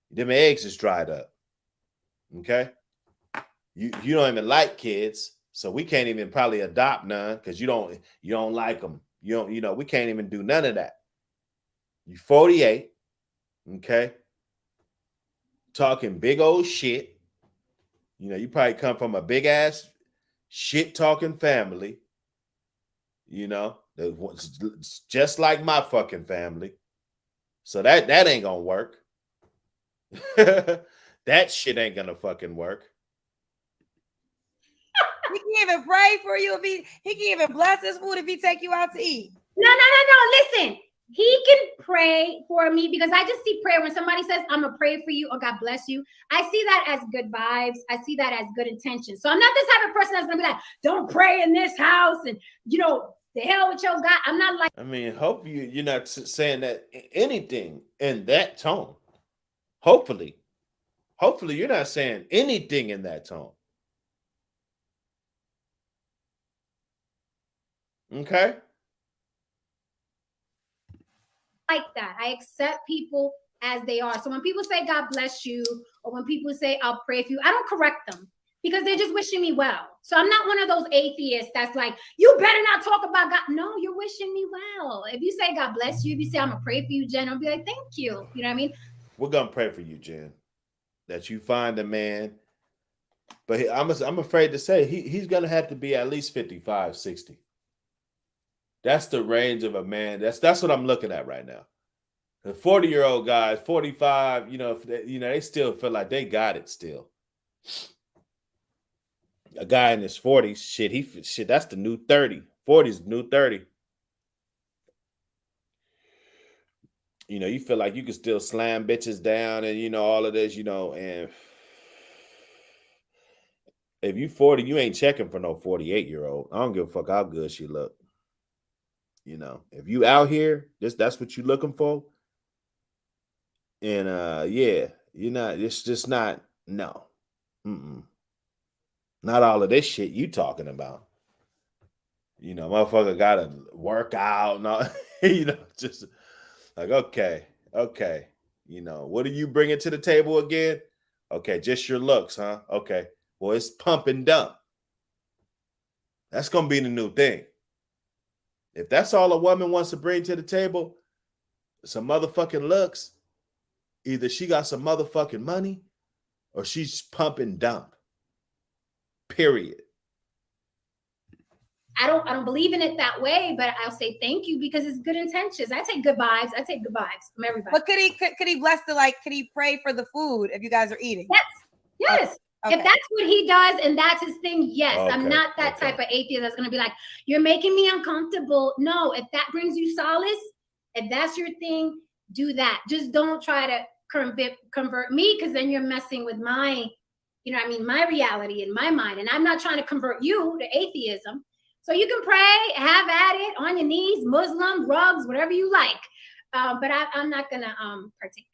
Them eggs is dried up. Okay, you don't even like kids, so we can't even probably adopt none because you don't like them. We can't even do none of that. You 48, okay? Talking big old shit. You probably come from a big ass shit talking family. Just like my fucking family. So that ain't gonna work. That shit ain't gonna fucking work. He can even pray for you he can even bless his food if he take you out to eat. No. Listen. He can pray for me because I just see prayer when somebody says, I'm going to pray for you or God bless you. I see that as good vibes. I see that as good intentions. So I'm not this type of person that's going to be like, don't pray in this house and, the hell with your God. I'm not like. I mean, hope you're not saying that anything in that tone. Hopefully you're not saying anything in that tone. Okay? like that. I accept people as they are. So when people say God bless you, or when people say I'll pray for you, I don't correct them because they're just wishing me well. So I'm not one of those atheists that's like, you better not talk about God. No, you're wishing me well. If you say God bless you, if you say I'm gonna pray for you, Jen, I'll be like, thank you. You know what I mean? We're gonna pray for you, Jen, that you find a man. But I'm afraid to say he's gonna have to be at least 55, 60. That's the range of a man. That's what I'm looking at right now. The 40-year-old guys, 45, they still feel like they got it still. A guy in his 40s, shit, that's the new 30. 40's the new 30. You feel like you can still slam bitches down and all of this, and if you 40, you ain't checking for no 48-year-old. I don't give a fuck how good she look. If you out here, that's what you looking for. And yeah, you're not. It's just not. No, not all of this shit you talking about. Motherfucker got to work out and all. Just like okay. What are you bringing to the table again? Okay, just your looks, huh? Okay, well it's pump and dump. That's gonna be the new thing. If that's all a woman wants to bring to the table, some motherfucking looks, either she got some motherfucking money or she's pump and dump. Period. I don't believe in it that way, but I'll say thank you because it's good intentions. I take good vibes. I take good vibes from everybody. But could he bless could he pray for the food if you guys are eating? Yes. Okay. If that's what he does and that's his thing, yes. Okay. I'm not that type of atheist that's gonna be like, you're making me uncomfortable. No, if that brings you solace, if that's your thing, do that. Just don't try to convert me, because then you're messing with my, my reality in my mind. And I'm not trying to convert you to atheism. So you can pray, have at it on your knees, Muslim, rugs, whatever you like. But I'm not gonna partake.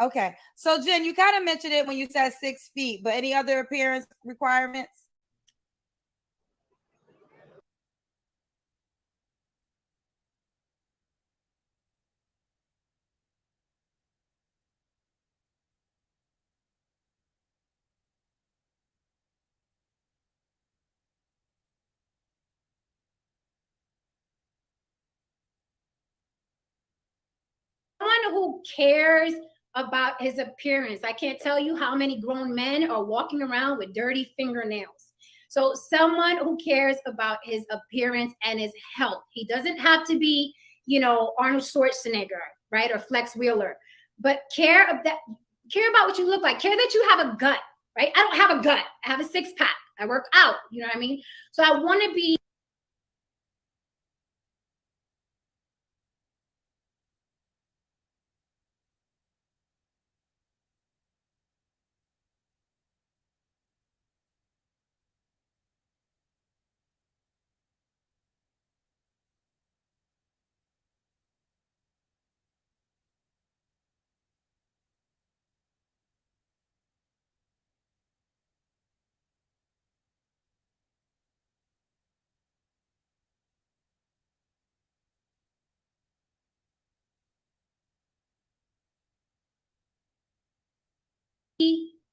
Okay. So Jen, you kind of mentioned it when you said 6 feet, but any other appearance requirements? Someone who cares about his appearance. I can't tell you how many grown men are walking around with dirty fingernails. So someone who cares about his appearance and his health. He doesn't have to be, Arnold Schwarzenegger, right? Or Flex Wheeler, but care about what you look like. Care that you have a gut, right? I don't have a gut. I have a 6-pack. I work out. You know what I mean? So I want to be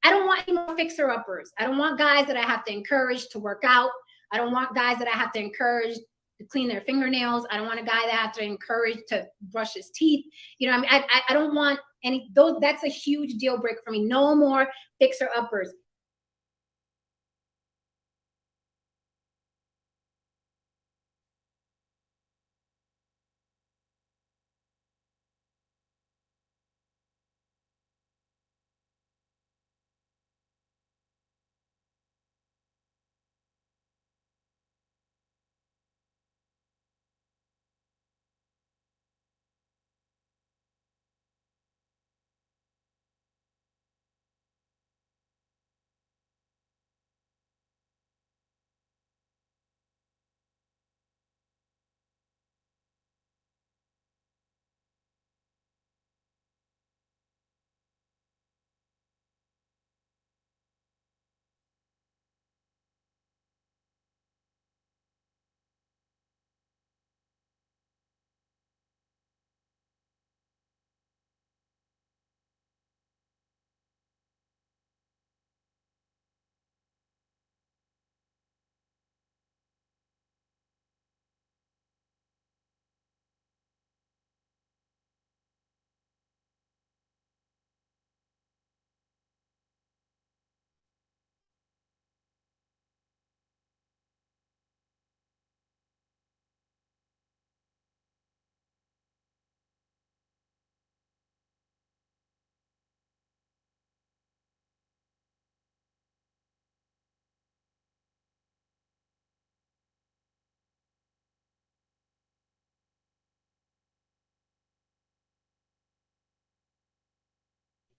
I don't want any more fixer-uppers. I don't want guys that I have to encourage to work out. I don't want guys that I have to encourage to clean their fingernails. I don't want a guy that I have to encourage to brush his teeth. I don't want any those. That's a huge deal breaker for me. No more fixer-uppers.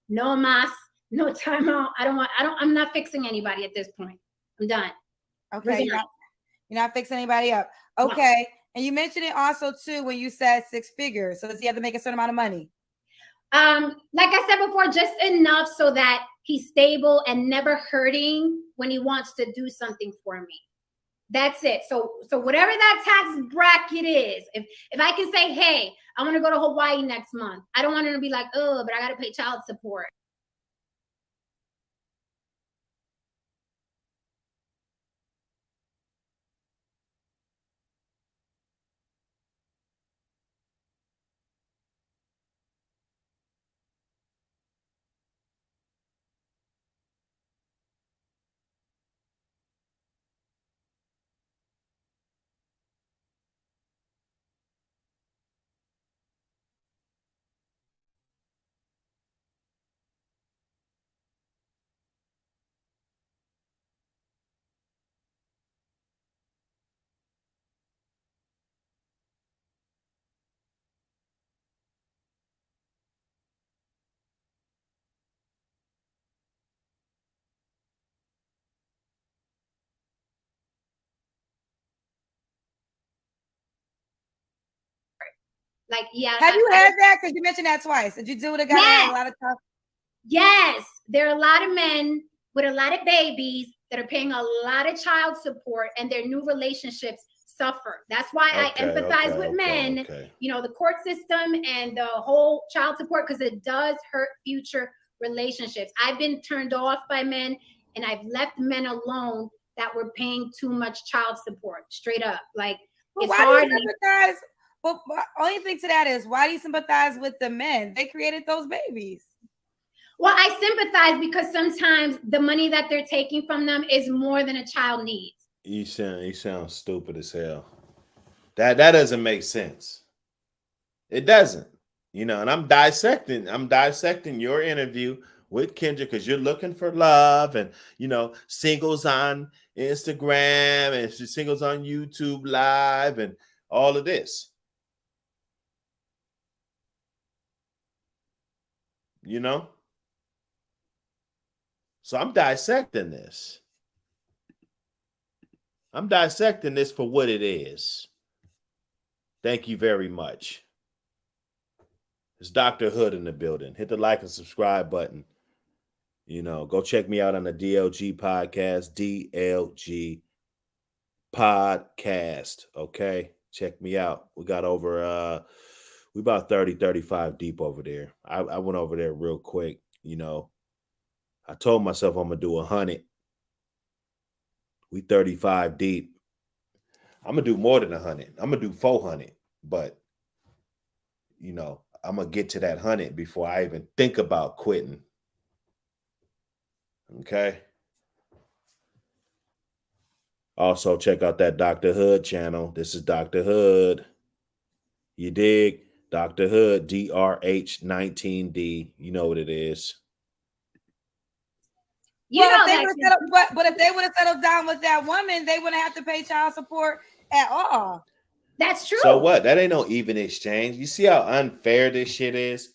no mas, no timeout. I'm not fixing anybody at this point. I'm done. Okay, you're not fixing anybody up. Okay. No. And you mentioned it also too when you said 6 figures. So does he have to make a certain amount of money? Like I said before, just enough so that he's stable and never hurting when he wants to do something for me. That's it. So whatever that tax bracket is, if I can say, hey, I want to go to Hawaii next month, I don't want him to be like, oh, but I got to pay child support. Like, yeah. Have you had that? Because you mentioned that twice. Did you do with a guy that had a lot of time? Yes. There are a lot of men with a lot of babies that are paying a lot of child support, and their new relationships suffer. That's why I empathize with men, you know, the court system and the whole child support, because it does hurt future relationships. I've been turned off by men, and I've left men alone that were paying too much child support, straight up. Like, well, it's hard. Sympathize? Well, only thing to that is, why do you sympathize with the men? They created those babies. Well, I sympathize because sometimes the money that they're taking from them is more than a child needs. You sound stupid as hell. That doesn't make sense. It doesn't. You know, and I'm dissecting your interview with Kendra because you're looking for love and, you know, singles on Instagram and singles on YouTube Live and all of this. You know? So I'm dissecting this. I'm dissecting this for what it is. Thank you very much. It's Dr. Hood in the building. Hit the like and subscribe button. You know, go check me out on the DLG podcast, DLG podcast. Okay. Check me out. We got over, we about 30, 35 deep over there. I went over there real quick. You know, I told myself I'm going to do 100. We 35 deep. I'm going to do more than 100. I'm going to do 400. But, you know, I'm going to get to that 100 before I even think about quitting. Okay. Also, check out that Dr. Hood channel. This is Dr. Hood. You dig? Dr. Hood, DRH19D. You know what it is. You know but if they would have settled down with that woman, they wouldn't have to pay child support at all. That's true. So what? That ain't no even exchange. You see how unfair this shit is?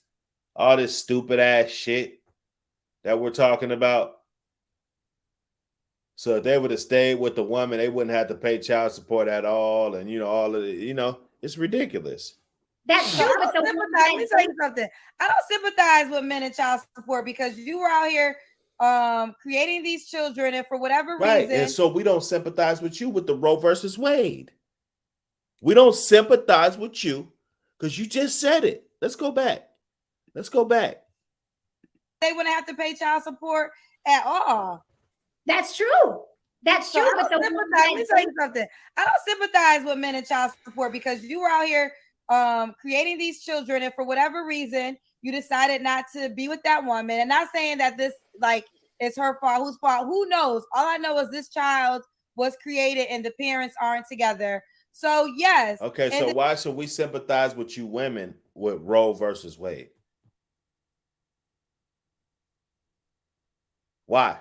All this stupid ass shit that we're talking about. So if they would have stayed with the woman, they wouldn't have to pay child support at all. And, you know, all of it, you know, it's ridiculous. That's true. Let me tell you something. I don't sympathize with men and child support because you were out here creating these children, and for whatever reason. And so we don't sympathize with you with the Roe versus Wade. We don't sympathize with you because you just said it. Let's go back. They wouldn't have to pay child support at all. That's true. That's true. Let me tell you something. I don't sympathize with men and child support because you were out here creating these children, and for whatever reason, you decided not to be with that woman. And not saying that this like is her fault, whose fault, who knows? All I know is this child was created and the parents aren't together. So yes. Okay, so why should we sympathize with you women with Roe versus Wade? Why?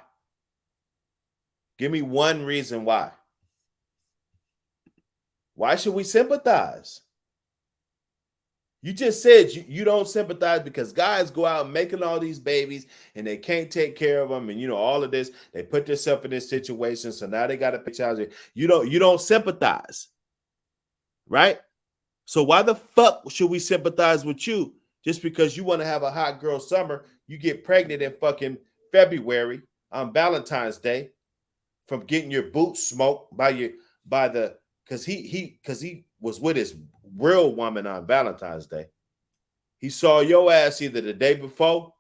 Give me one reason why. Why should we sympathize? You just said you don't sympathize because guys go out making all these babies and they can't take care of them, and you know all of this. They put themselves in this situation, so now they got to pay child. You don't sympathize, right? So why the fuck should we sympathize with you just because you want to have a hot girl summer? You get pregnant in fucking February on Valentine's Day from getting your boots smoked by the because he was with his real woman on Valentine's Day. He saw your ass either the day before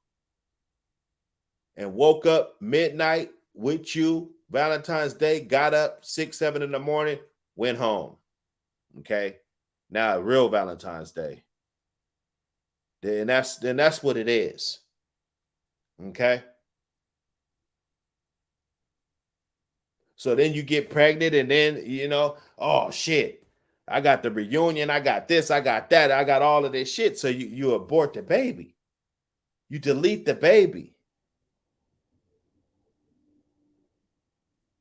and woke up midnight with you Valentine's Day, got up 6, 7 in the morning, went home. Okay. Now real Valentine's Day. Then that's what it is. Okay. So then you get pregnant, and then oh shit, I got the reunion, I got this, I got that, I got all of this shit. So you abort the baby. You delete the baby.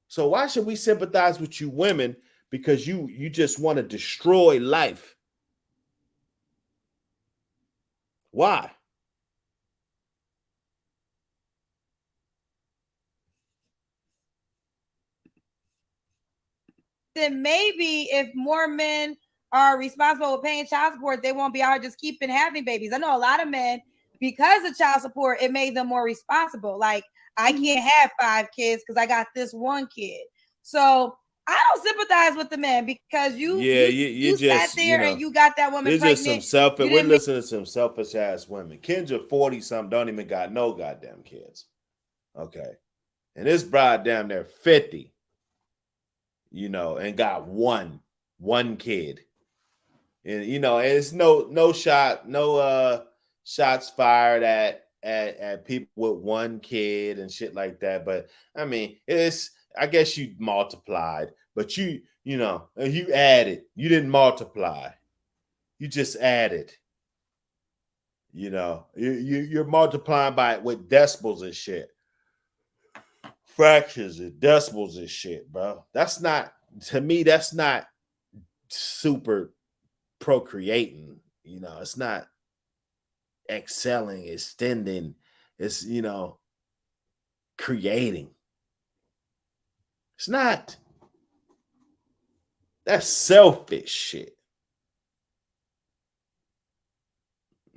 So why should we sympathize with you women? Because you just want to destroy life. Why? Then maybe if more men are responsible with paying child support, they won't be out just keeping having babies. I know a lot of men, because of child support, it made them more responsible. Like, I can't have 5 kids because I got this one kid. So I don't sympathize with the men because you sat there and you got that woman pregnant. Just some selfish. We're listening to some selfish ass women. Kids are 40-something, don't even got no goddamn kids. Okay, and this bride damn near 50. And got one kid, and it's no shots fired at people with one kid and shit like that. But I mean, I guess you multiplied, but you added. You didn't multiply. You just added. You're multiplying by it with decimals and shit. Fractions and decimals and shit, bro. That's not super procreating. It's not excelling, extending. It's creating. It's not. That's selfish shit.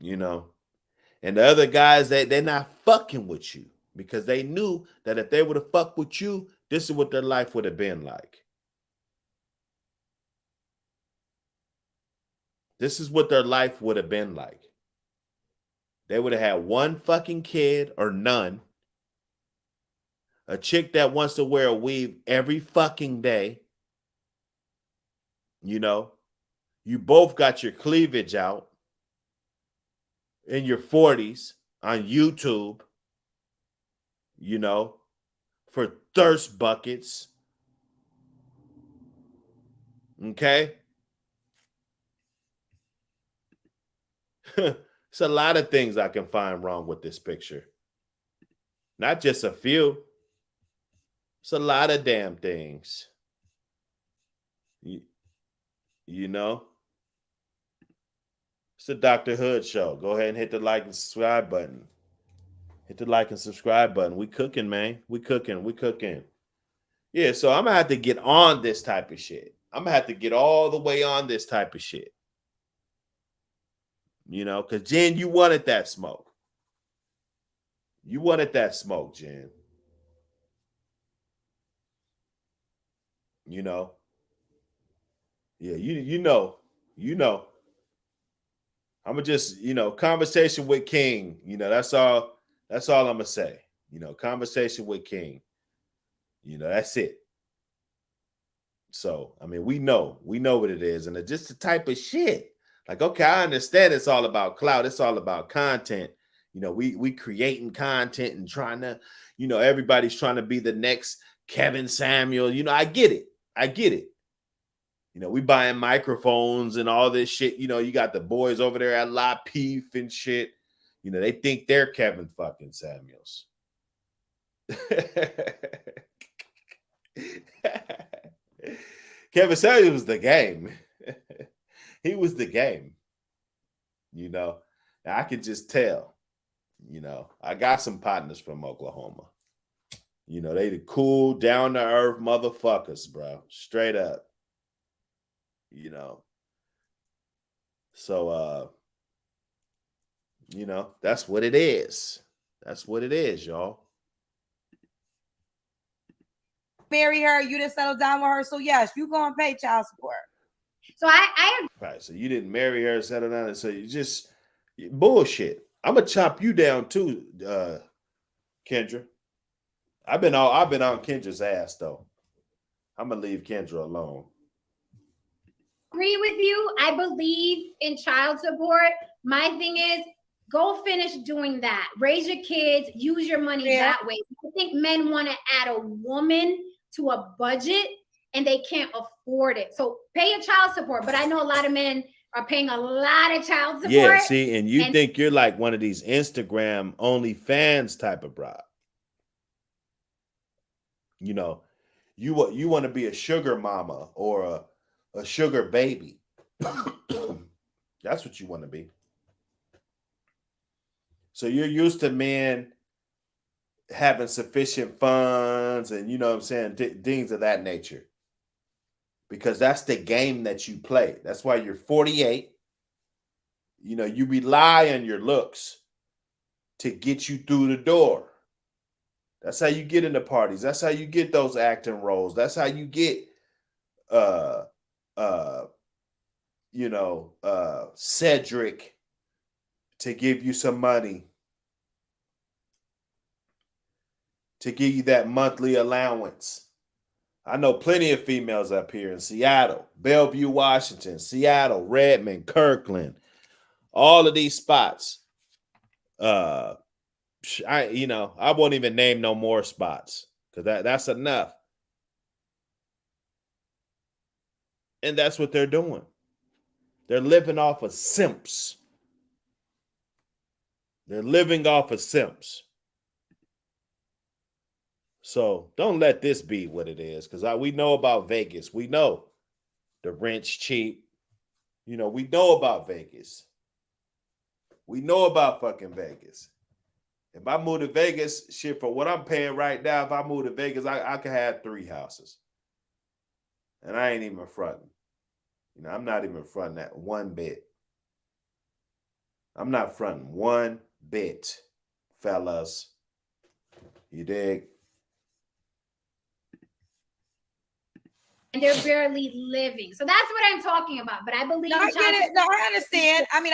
And the other guys, they're not fucking with you. Because they knew that if they would have fucked with you, this is what their life would have been like. This is what their life would have been like. They would have had one fucking kid or none. A chick that wants to wear a weave every fucking day. You both got your cleavage out in your 40s on YouTube. For thirst buckets. Okay? It's a lot of things I can find wrong with this picture. Not just a few. It's a lot of damn things. It's the Dr. Hood Show. Go ahead and hit the like and subscribe button. Hit the like and subscribe button. We cooking, man. We cooking. Yeah, so I'm going to have to get on this type of shit. I'm going to have to get all the way on this type of shit. Because Jen, you wanted that smoke. You wanted that smoke, Jen. Yeah, you know. I'm going to just, conversation with King. That's all I'm going to say. Conversation with King. That's it. So, I mean, we know what it is. And it's just the type of shit. Like, okay, I understand it's all about clout. It's all about content. We creating content and trying to, everybody's trying to be the next Kevin Samuel. I get it. We buying microphones and all this shit. You got the boys over there at La Peef and shit. They think they're Kevin fucking Samuels. Kevin Samuels was the game. He was the game. You know, I can just tell. You know, I got some partners from Oklahoma. You know, they the cool, down to earth motherfuckers, bro. Straight up. You know. So you know, that's what it is. That's what it is, y'all. Marry her, you didn't settle down with her, so yes, you gonna pay child support. So I Right. So you didn't marry her, settle down, and so you just bullshit. I'm gonna chop you down too, Kendra. I've been on Kendra's ass though. I'm gonna leave Kendra alone. agree with you. I believe in child support. My thing is, go finish doing that. Raise your kids, use your money that way. I think men want to add a woman to a budget and they can't afford it. So pay your child support. But I know a lot of men are paying a lot of child support. Yeah, see, and you think you're like one of these Instagram OnlyFans type of broad. You know, you want to be a sugar mama or a sugar baby. That's what you want to be. So you're used to men having sufficient funds and, you know what I'm saying, things of that nature. Because that's the game that you play. That's why you're 48. You know, you rely on your looks to get you through the door. That's how you get into parties. That's how you get those acting roles. That's how you get Cedric to give you some money, to give you that monthly allowance. I know plenty of females up here in Seattle, Bellevue, Washington, Seattle, Redmond, Kirkland, all of these spots. I won't even name no more spots because that's enough. And that's what they're doing. They're living off of simps. They're living off of simps. So don't let this be what it is, because we know about Vegas. We know the rent's cheap. You know, we know about Vegas. We know about fucking Vegas. If I move to Vegas, shit, for what I'm paying right now, if I move to Vegas, I could have 3 houses. And I ain't even fronting. You know, I'm not even fronting that one bit. I'm not fronting one bit, fellas. You dig? And they're barely living. So that's what I'm talking about. But I believe I get it. No, I understand. I mean,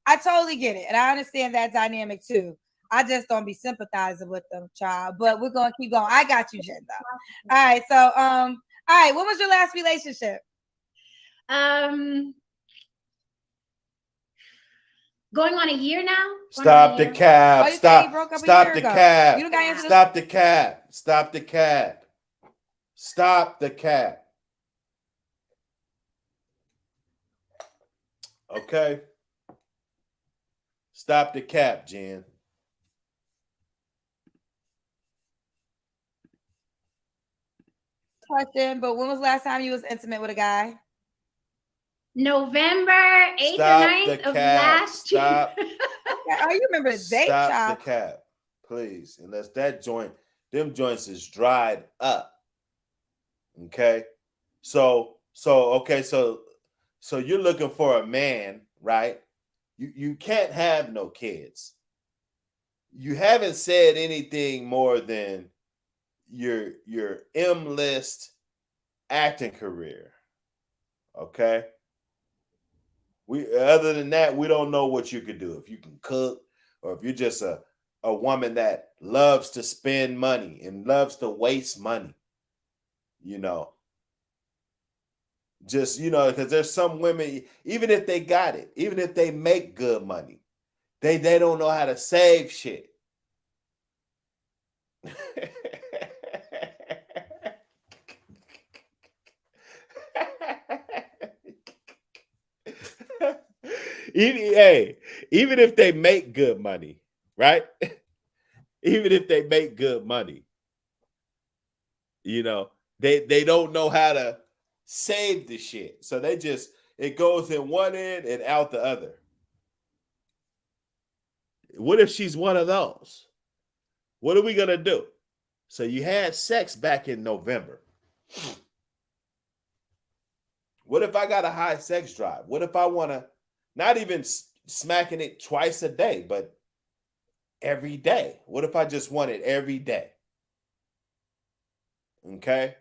I totally get it. And I understand that dynamic too. I just don't be sympathizing with them, child. But we're gonna keep going. I got you, Jen, though. All right. So all right, what was your last relationship? Going on a year now. Stop the cab. Oh, Stop. Stop the cab. You don't got answer Stop the cab. Stop the cab. Stop the cab. Okay. Stop the cap, Jen. Question, but when was the last time you was intimate with a guy? November 8th or 9th of last year. Oh, you remember the date, Stop child. the cap, please. Unless that joint, them joints is dried up. Okay. So you're looking for a man, right? You can't have no kids. You haven't said anything more than your M-list acting career. Okay. Other than that, we don't know what you could do. If you can cook, or if you're just a woman that loves to spend money and loves to waste money, you know. Just, you know, because there's some women, even if they got it, even if they make good money, they don't know how to save shit. Even if they make good money, right? Even if they make good money, you know, they don't know how to save the shit. So it goes in one end and out the other. What if she's one of those? What are we gonna do? So you had sex back in November. What if I got a high sex drive? What if I want to not even smacking it twice a day, but every day? What if I just want it every day? Okay?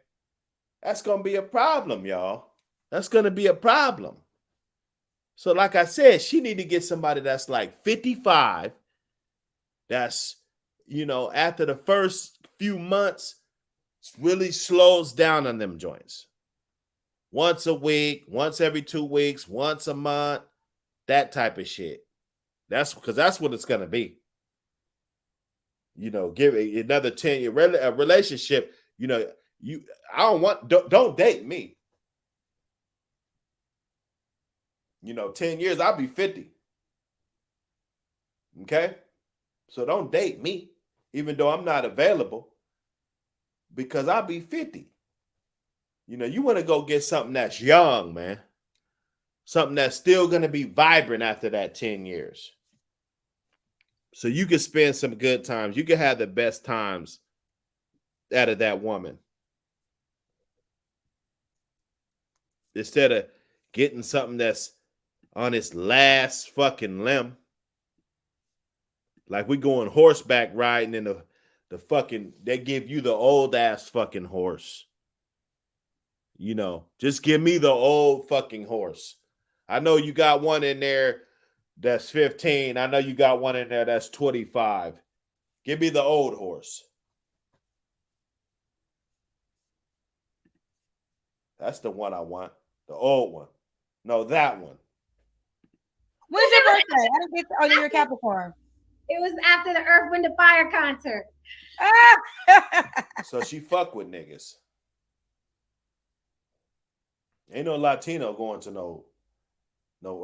That's going to be a problem, y'all. That's going to be a problem. So like I said, she need to get somebody that's like 55. That's, after the first few months, really slows down on them joints. Once a week, once every 2 weeks, once a month, that type of shit. That's because that's what it's gonna be. Give it another 10-year relationship. Don't date me. 10 years, I'll be 50. Okay, so don't date me, even though I'm not available, because I'll be 50. You want to go get something that's young, man. Something that's still going to be vibrant after that 10 years. So you can spend some good times. You can have the best times out of that woman. Instead of getting something that's on its last fucking limb. Like we going horseback riding in the fucking, they give you the old ass fucking horse. Just give me the old fucking horse. I know you got one in there that's 15. I know you got one in there that's 25. Give me the old horse. That's the one I want. The old one. No, that one. When's your birthday? I didn't get to, you're a Capricorn. It was after the Earth, Wind, and Fire concert. So she fuck with niggas. Ain't no Latino going to no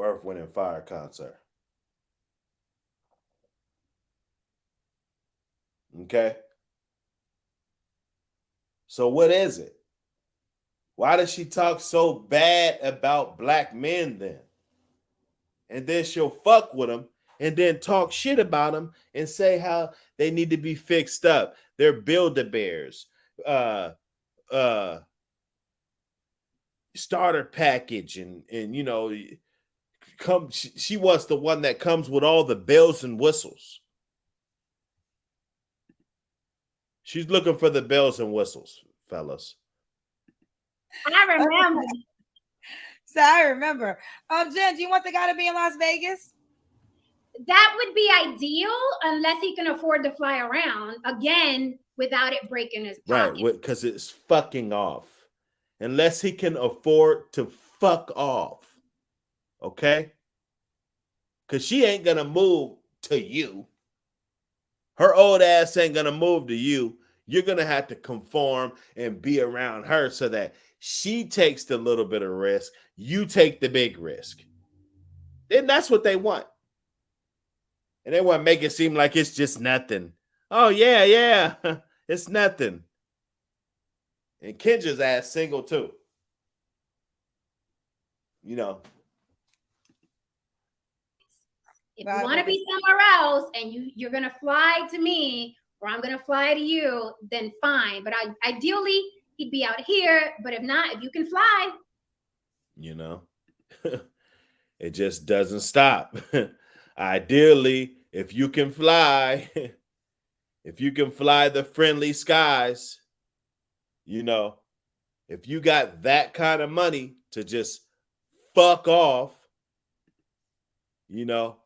Earth, Wind, and Fire concert. Okay? So what is it? Why does she talk so bad about black men then? And then she'll fuck with them and then talk shit about them and say how they need to be fixed up. They're Build-A-Bears. Starter package and she wants the one that comes with all the bells and whistles. She's looking for the bells and whistles, fellas. I remember. So I remember. Jen, do you want the guy to be in Las Vegas? That would be ideal unless he can afford to fly around again without it breaking his pocket. Right, because it's fucking off. Unless he can afford to fuck off. Okay? Because she ain't going to move to you. Her old ass ain't going to move to you. You're going to have to conform and be around her so that she takes the little bit of risk. You take the big risk. Then that's what they want. And they want to make it seem like it's just nothing. Oh, yeah. It's nothing. And Kendra's ass single too. If you want to be somewhere else and you're going to fly to me or I'm going to fly to you, then fine. But ideally, he'd be out here. But if not, if you can fly. It just doesn't stop. Ideally, if you can fly, if you can fly the friendly skies, if you got that kind of money to just fuck off,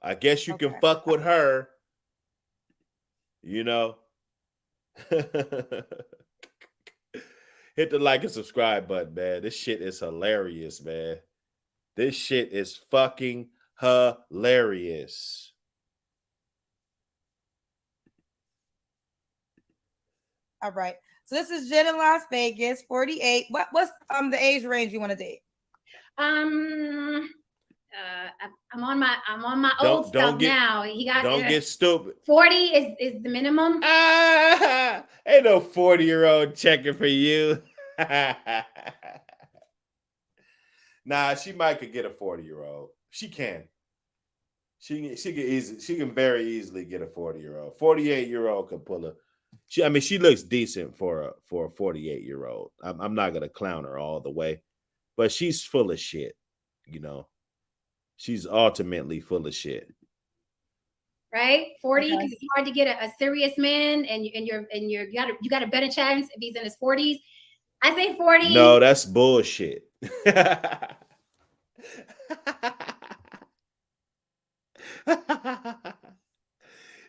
I guess you can fuck with her, Hit the like and subscribe button, man. This shit is hilarious, man. This shit is fucking hilarious. All right. So this is Jen in Las Vegas, 48. What's the age range you want to date? I'm on my old stuff now. Don't get stupid. 40 is the minimum. Ain't no 40-year-old checking for you. Nah, she might could get a 40-year-old. She can. She can very easily get a 40-year-old. 48-year-old could pull a. She looks decent for a 48-year-old. I'm not gonna clown her all the way, but she's full of shit. You know, she's ultimately full of shit. Right, 40 because Okay. it's hard to get a serious man, and you got a better chance if he's in his 40s. I say 40. No, that's bullshit.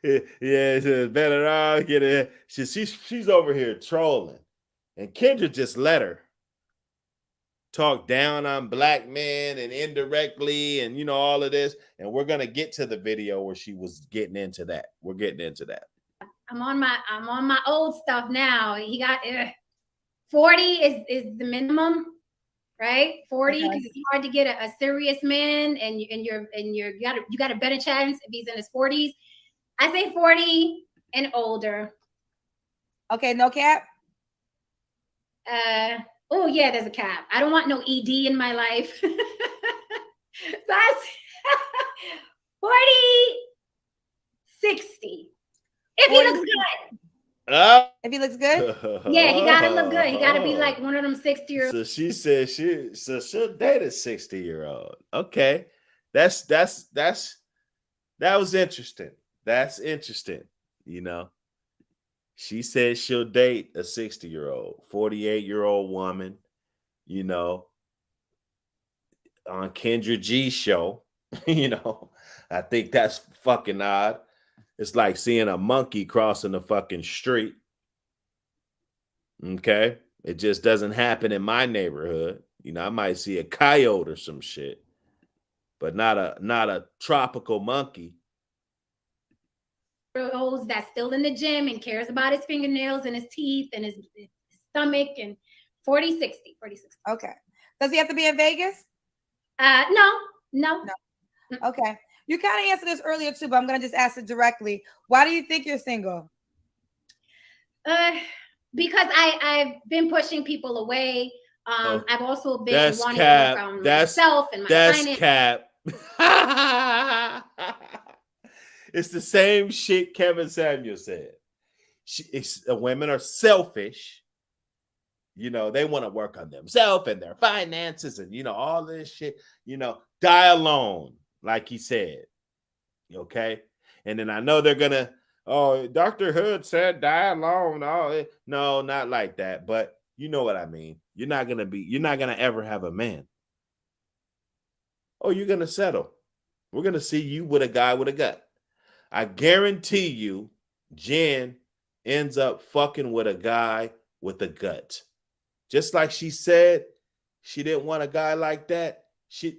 Yeah, it's better off get it. She's over here trolling, and Kendra just let her talk down on black men and indirectly, and all of this. And we're gonna get to the video where she was getting into that. We're getting into that. I'm on my old stuff now. He got 40 is the minimum, right? 40 because it's hard to get a serious man, and you got a better chance if he's in his 40s. I say 40 and older. Okay, no cap. Oh yeah, there's a cap. I don't want no ED in my life. So I say 40, 60. If 40, he looks good. If he looks good? Yeah, he gotta look good. He gotta be like one of them 60-year-olds. So she said she'll date a 60-year-old. Okay. That was interesting. That's interesting. She said she'll date a 60-year-old, 48-year-old woman, on Kendra G's show. I think that's fucking odd. It's like seeing a monkey crossing the fucking street. Okay. It just doesn't happen in my neighborhood. I might see a coyote or some shit, but not a tropical monkey. That's still in the gym and cares about his fingernails and his teeth and his stomach, and 40, 60. Okay. Does he have to be in Vegas? No. Okay. You kind of answered this earlier too, but I'm going to just ask it directly. Why do you think you're single? Because I've been pushing people away. I've also been wanting cap. to work on myself and my finance. That's cap. It's the same shit Kevin Samuel said. Women are selfish. They want to work on themselves and their finances and, all this shit. Die alone, like he said. Okay? And then I know they're going to, Dr. Hood said die alone. No, not like that. But you know what I mean. You're not going to ever have a man. You're going to settle. We're going to see you with a guy with a gut. I guarantee you, Jen ends up fucking with a guy with a gut. Just like she said, she didn't want a guy like that.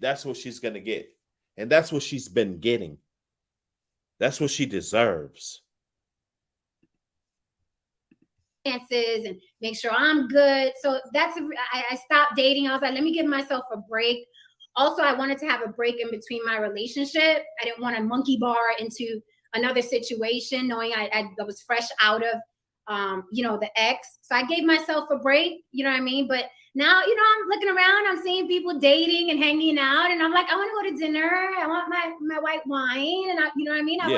That's what she's going to get. And that's what she's been getting. That's what she deserves. And make sure I'm good. So I stopped dating. I was like, let me give myself a break. Also, I wanted to have a break in between my relationship. I didn't want to monkey bar into another situation, knowing I was fresh out of, the ex. So I gave myself a break, you know what I mean? But now, I'm looking around, I'm seeing people dating and hanging out, and I'm like, I want to go to dinner. I want my white wine, and you know what I mean? I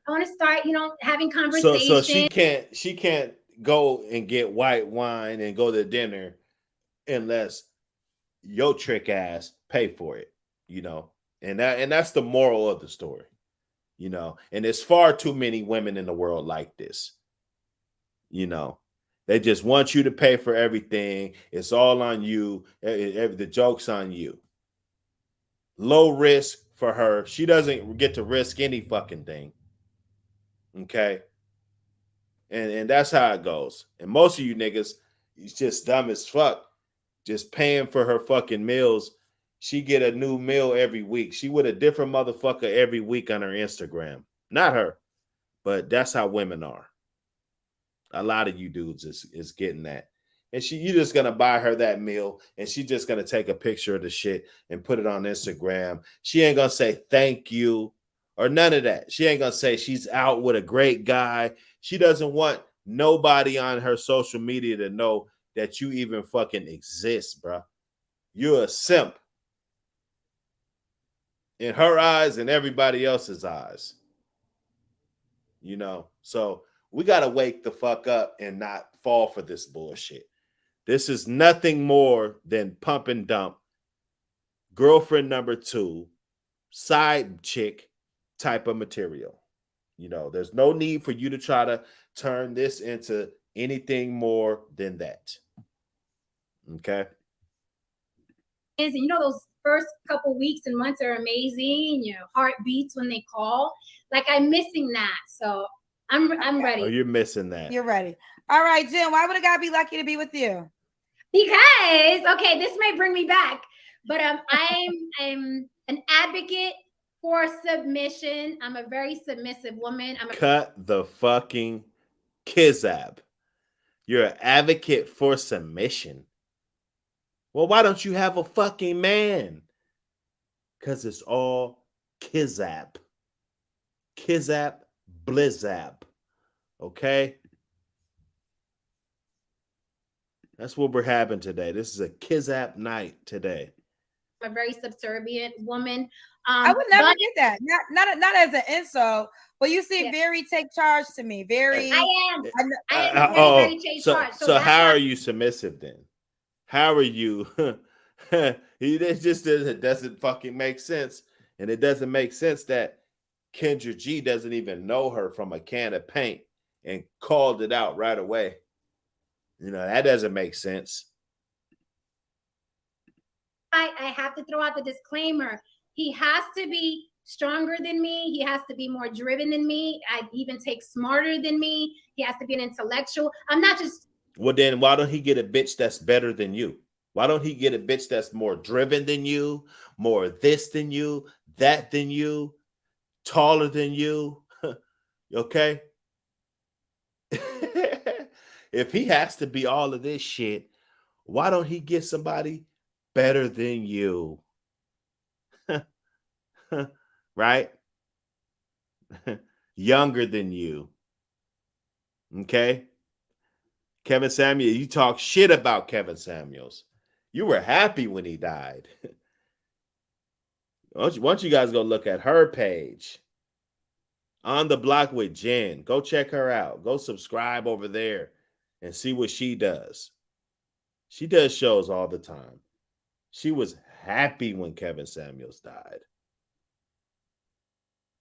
want to start, having conversations. So she can't go and get white wine and go to dinner unless your trick ass pay for it, and that's the moral of the story. And there's far too many women in the world like this. They just want you to pay for everything. It's all on you. The joke's on you. Low risk for her. She doesn't get to risk any fucking thing. Okay. And that's how it goes. And most of you niggas, it's just dumb as fuck. Just paying for her fucking meals. She get a new meal every week. She with a different motherfucker every week on her Instagram. Not her, but that's how women are. A lot of you dudes is getting that. And you just going to buy her that meal, and she just going to take a picture of the shit and put it on Instagram. She ain't going to say thank you or none of that. She ain't going to say she's out with a great guy. She doesn't want nobody on her social media to know that you even fucking exist, bro. You're a simp. in her eyes and everybody else's eyes. You know, so we got to wake the fuck up and not fall for this bullshit. This is nothing more than pump and dump, girlfriend number 2, side chick type of material. You know, there's no need for you to try to turn this into anything more than that. Okay. And you know, those first couple weeks and months are amazing. Your heart beats when they call. Like, I'm missing that. So I'm ready. Oh, you're missing that. You're ready. All right, Jen, why would a guy be lucky to be with you? Because, okay, this may bring me back, but I'm an advocate for submission. I'm a very submissive woman. Cut the fucking kizab. You're an advocate for submission. Well, why don't you have a fucking man? Because it's all kizab. Kizab, blizzab. Okay? That's what we're having today. This is a kizab night today. I'm a very subservient woman. I would never get that. Not as an insult, but you seem very take charge to me. Very. I am very take charge. So how are you submissive then? How are you? It just doesn't fucking make sense. And it doesn't make sense that Kendra G doesn't even know her from a can of paint and called it out right away. You know, that doesn't make sense. I have to throw out the disclaimer. He has to be stronger than me. He has to be more driven than me. I even take smarter than me. He has to be an intellectual. I'm not just. Well, then why don't he get a bitch that's better than you? Why don't he get a bitch that's more driven than you, more this than you, that than you, taller than you? Okay? If he has to be all of this shit, why don't he get somebody better than you? Right? Younger than you. Okay? Kevin Samuels, you talk shit about Kevin Samuels. You were happy when he died. Why don't you guys go look at her page? On the Block with Jen. Go check her out. Go subscribe over there and see what she does. She does shows all the time. She was happy when Kevin Samuels died.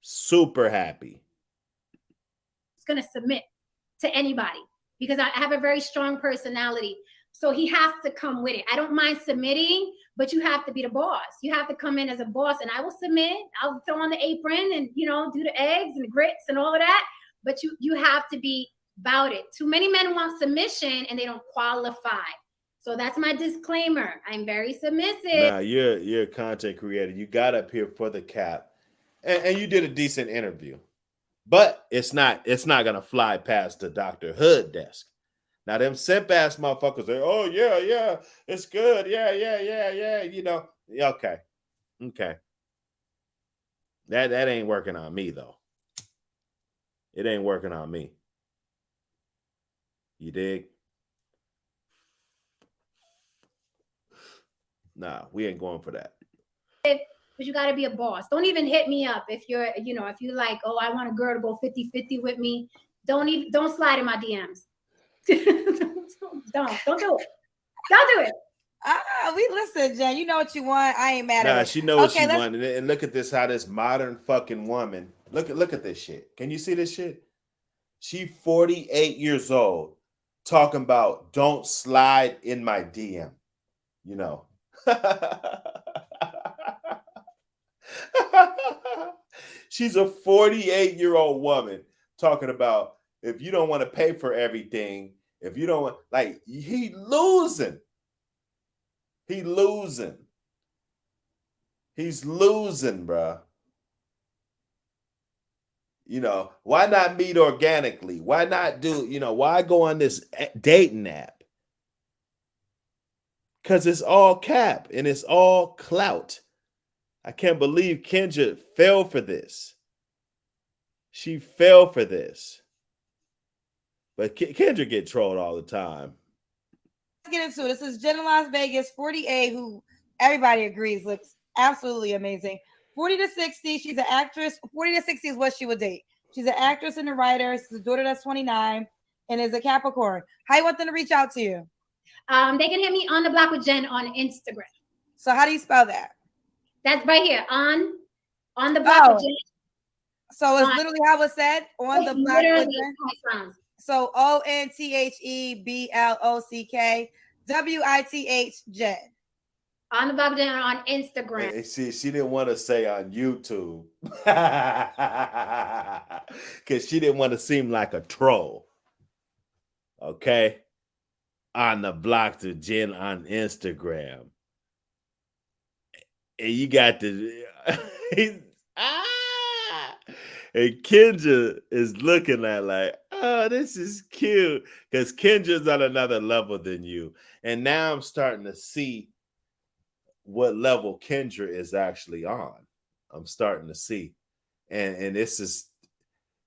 Super happy. He's going to submit to anybody because I have a very strong personality. So he has to come with it. I don't mind submitting, but you have to be the boss. You have to come in as a boss, and I will submit. I'll throw on the apron and, you know, do the eggs and the grits and all of that. But you have to be about it. Too many men want submission and they don't qualify. So that's my disclaimer. I'm very submissive. Nah, you're a content creator. You got up here for the cap, and you did a decent interview. But it's not gonna fly past the Dr. Hood desk. Now them simp ass motherfuckers say, "Oh yeah, it's good, yeah." You know, okay. That ain't working on me though. It ain't working on me. You dig? Nah, we ain't going for that. But you got to be a boss. Don't even hit me up if you're, you know, if you like, oh, I want a girl to go 50-50 with me. Don't slide in my DMs. don't do it. Don't do it. We listen, Jen. You know what you want. I ain't mad at it. She knows what she wanted. And look at this, how this modern fucking woman. Look at this shit. Can you see this shit? She 48 years old talking about don't slide in my DM. You know. She's a 48-year-old woman talking about if you don't want to pay for everything, if you don't want, like, he losing. He's losing, bruh. You know, why not meet organically? Why not do, you know, why go on this dating app? Because it's all cap and it's all clout. I can't believe Kendra fell for this. She fell for this. But Kendra get trolled all the time. Let's get into it. This is Jen in Las Vegas, 48, who everybody agrees looks absolutely amazing. 40 to 60. She's an actress. 40 to 60 is what she would date. She's an actress and a writer. She's a daughter that's 29 and is a Capricorn. How you want them to reach out to you? They can hit me on the block with Jen on Instagram. So how do you spell that? That's right here on the block with Jen. So it's literally how it said on the block with Jen. So ONTHEBLOCKWITH Jen. On the block with Jen on Instagram. Hey, see, she didn't want to say on YouTube because she didn't want to seem like a troll. Okay. On the block to Jen on Instagram. And you got the and Kendra is looking at like, oh, this is cute. Because Kendra's on another level than you. And now I'm starting to see what level Kendra is actually on. I'm starting to see. And this is,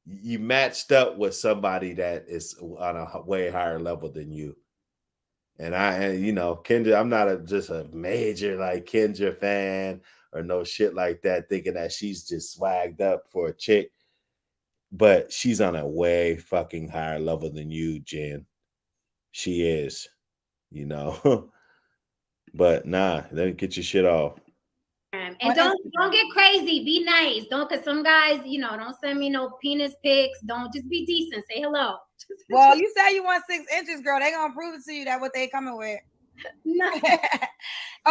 you matched up with somebody that is on a way higher level than you. And Kendra, I'm not just a major like Kendra fan or no shit like that, thinking that she's just swagged up for a chick. But she's on a way fucking higher level than you, Jen. She is, But nah, then get your shit off. And don't get crazy. Be nice. Don't, because some guys, don't send me no penis pics. Don't, just be decent. Say hello. Well, you say you want 6 inches, girl. They gonna prove it to you that what they coming with. No.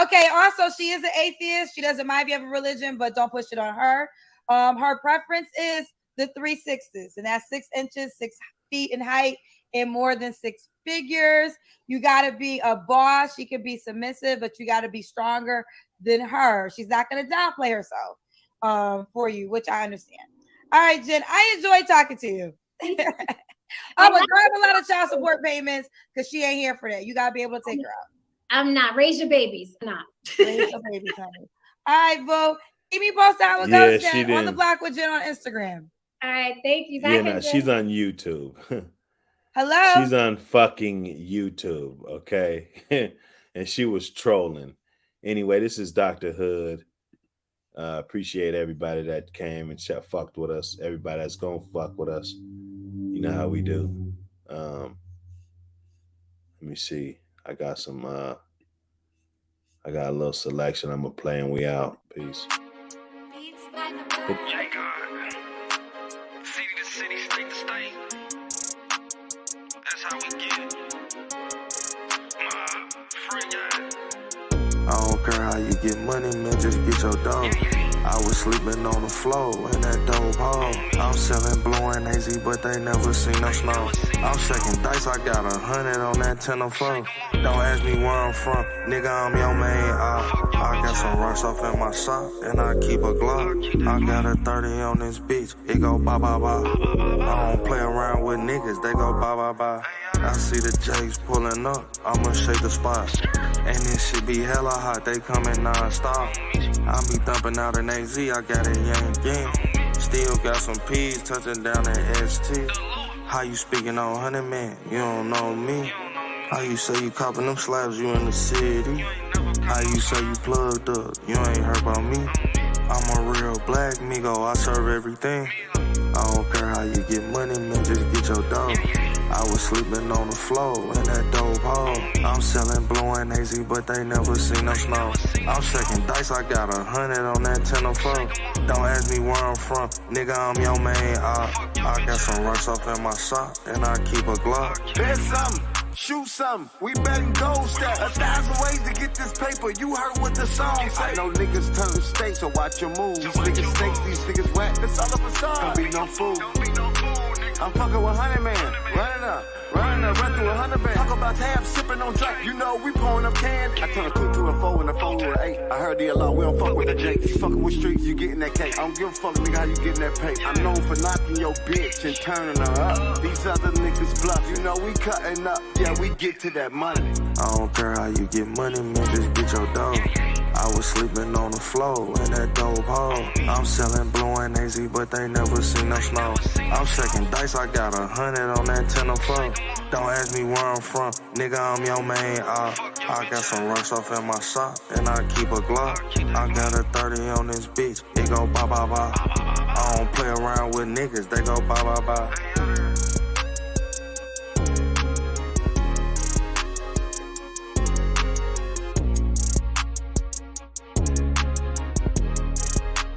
Okay. Also, she is an atheist. She doesn't mind if you have a religion, but don't push it on her. Her preference is the 3 6s, and that's 6 inches, 6 feet in height, and more than 6 figures. You got to be a boss. She could be submissive, but you got to be stronger than her. She's not going to downplay herself for you, which I understand. All right, Jen, I enjoy talking to you. I'm going to grab a lot of child support payments because she ain't here for that. You got to be able to take her out. I'm not. Raise your babies. I'm not. Raise your babies, honey. All right, boo. Keep me posted how it goes, Jen, on the block with Jen on Instagram. All right, thank you. She's on YouTube. Hello? She's on fucking YouTube, okay? And she was trolling. Anyway, this is Dr. Hood. Appreciate everybody that came and fucked with us. Everybody that's gonna fuck with us. You know how we do. Let me see. I got a little selection. I'm gonna play and we out. Peace. City, state to state. That's how we get it. I don't care how you get money, man, just get your dough. I was sleeping on the floor in that dope hole. I'm selling blowing hazy, but they never seen no snow. I'm shaking dice, I got 100 on that 10-4. Don't ask me where I'm from, nigga, I'm your main I got some rocks off in my sock, and I keep a Glock. I got a 30 on this bitch, it go ba ba ba. I don't play around with niggas, they go ba ba ba. I see the Jakes pulling up, I'ma shake the spot. And this shit be hella hot, they coming non-stop. I be thumping out an AZ, I got a young game. Still got some P's touching down at ST. How you speaking on 100 man? You don't know me. How you say you copping them slabs, you in the city? How you say you plugged up, you ain't heard about me? I'm a real black migo, I serve everything. I don't care how you get money, man, just get your dough. I was sleeping on the floor in that dope hole. I'm selling blowing hazy, but they never seen no snow. I'm shaking dice, I got 100 on that 10-4. Don't ask me where I'm from, nigga, I'm your main I got some rocks off in my sock, and I keep a Glock. Bet something, shoot something, we betting gold stacks. 1,000 ways to get this paper, you heard what the song say. I know niggas turn state, so watch your moves. These niggas snakes, these niggas whack, that's all a facade. Don't be no fool. I'm fucking with 100 man, running up, run through 100 bands. Talk about tabs, sipping on drink. You know we pouring up candy. I turn a 2 to a 4 and a 4 to an 8. I heard the alarm, we don't fuck with the Jakes. You fucking with streets, you getting that cake. I don't give a fuck, nigga, how you getting that pay. I'm known for knocking your bitch and turning her up. These other niggas bluff, you know we cutting up. Yeah, we get to that money. I don't care how you get money, man, just get your dough. I was sleeping on the floor in that dope hole. I'm selling blowing hazy, but they never seen no snow. I'm shaking dice, I got 100 on that 10-4. Don't ask me where I'm from, nigga, I'm your main I got some rocks off in my sock, and I keep a Glock. I got a 30 on this bitch, it go ba ba ba. I don't play around with niggas, they go ba ba ba.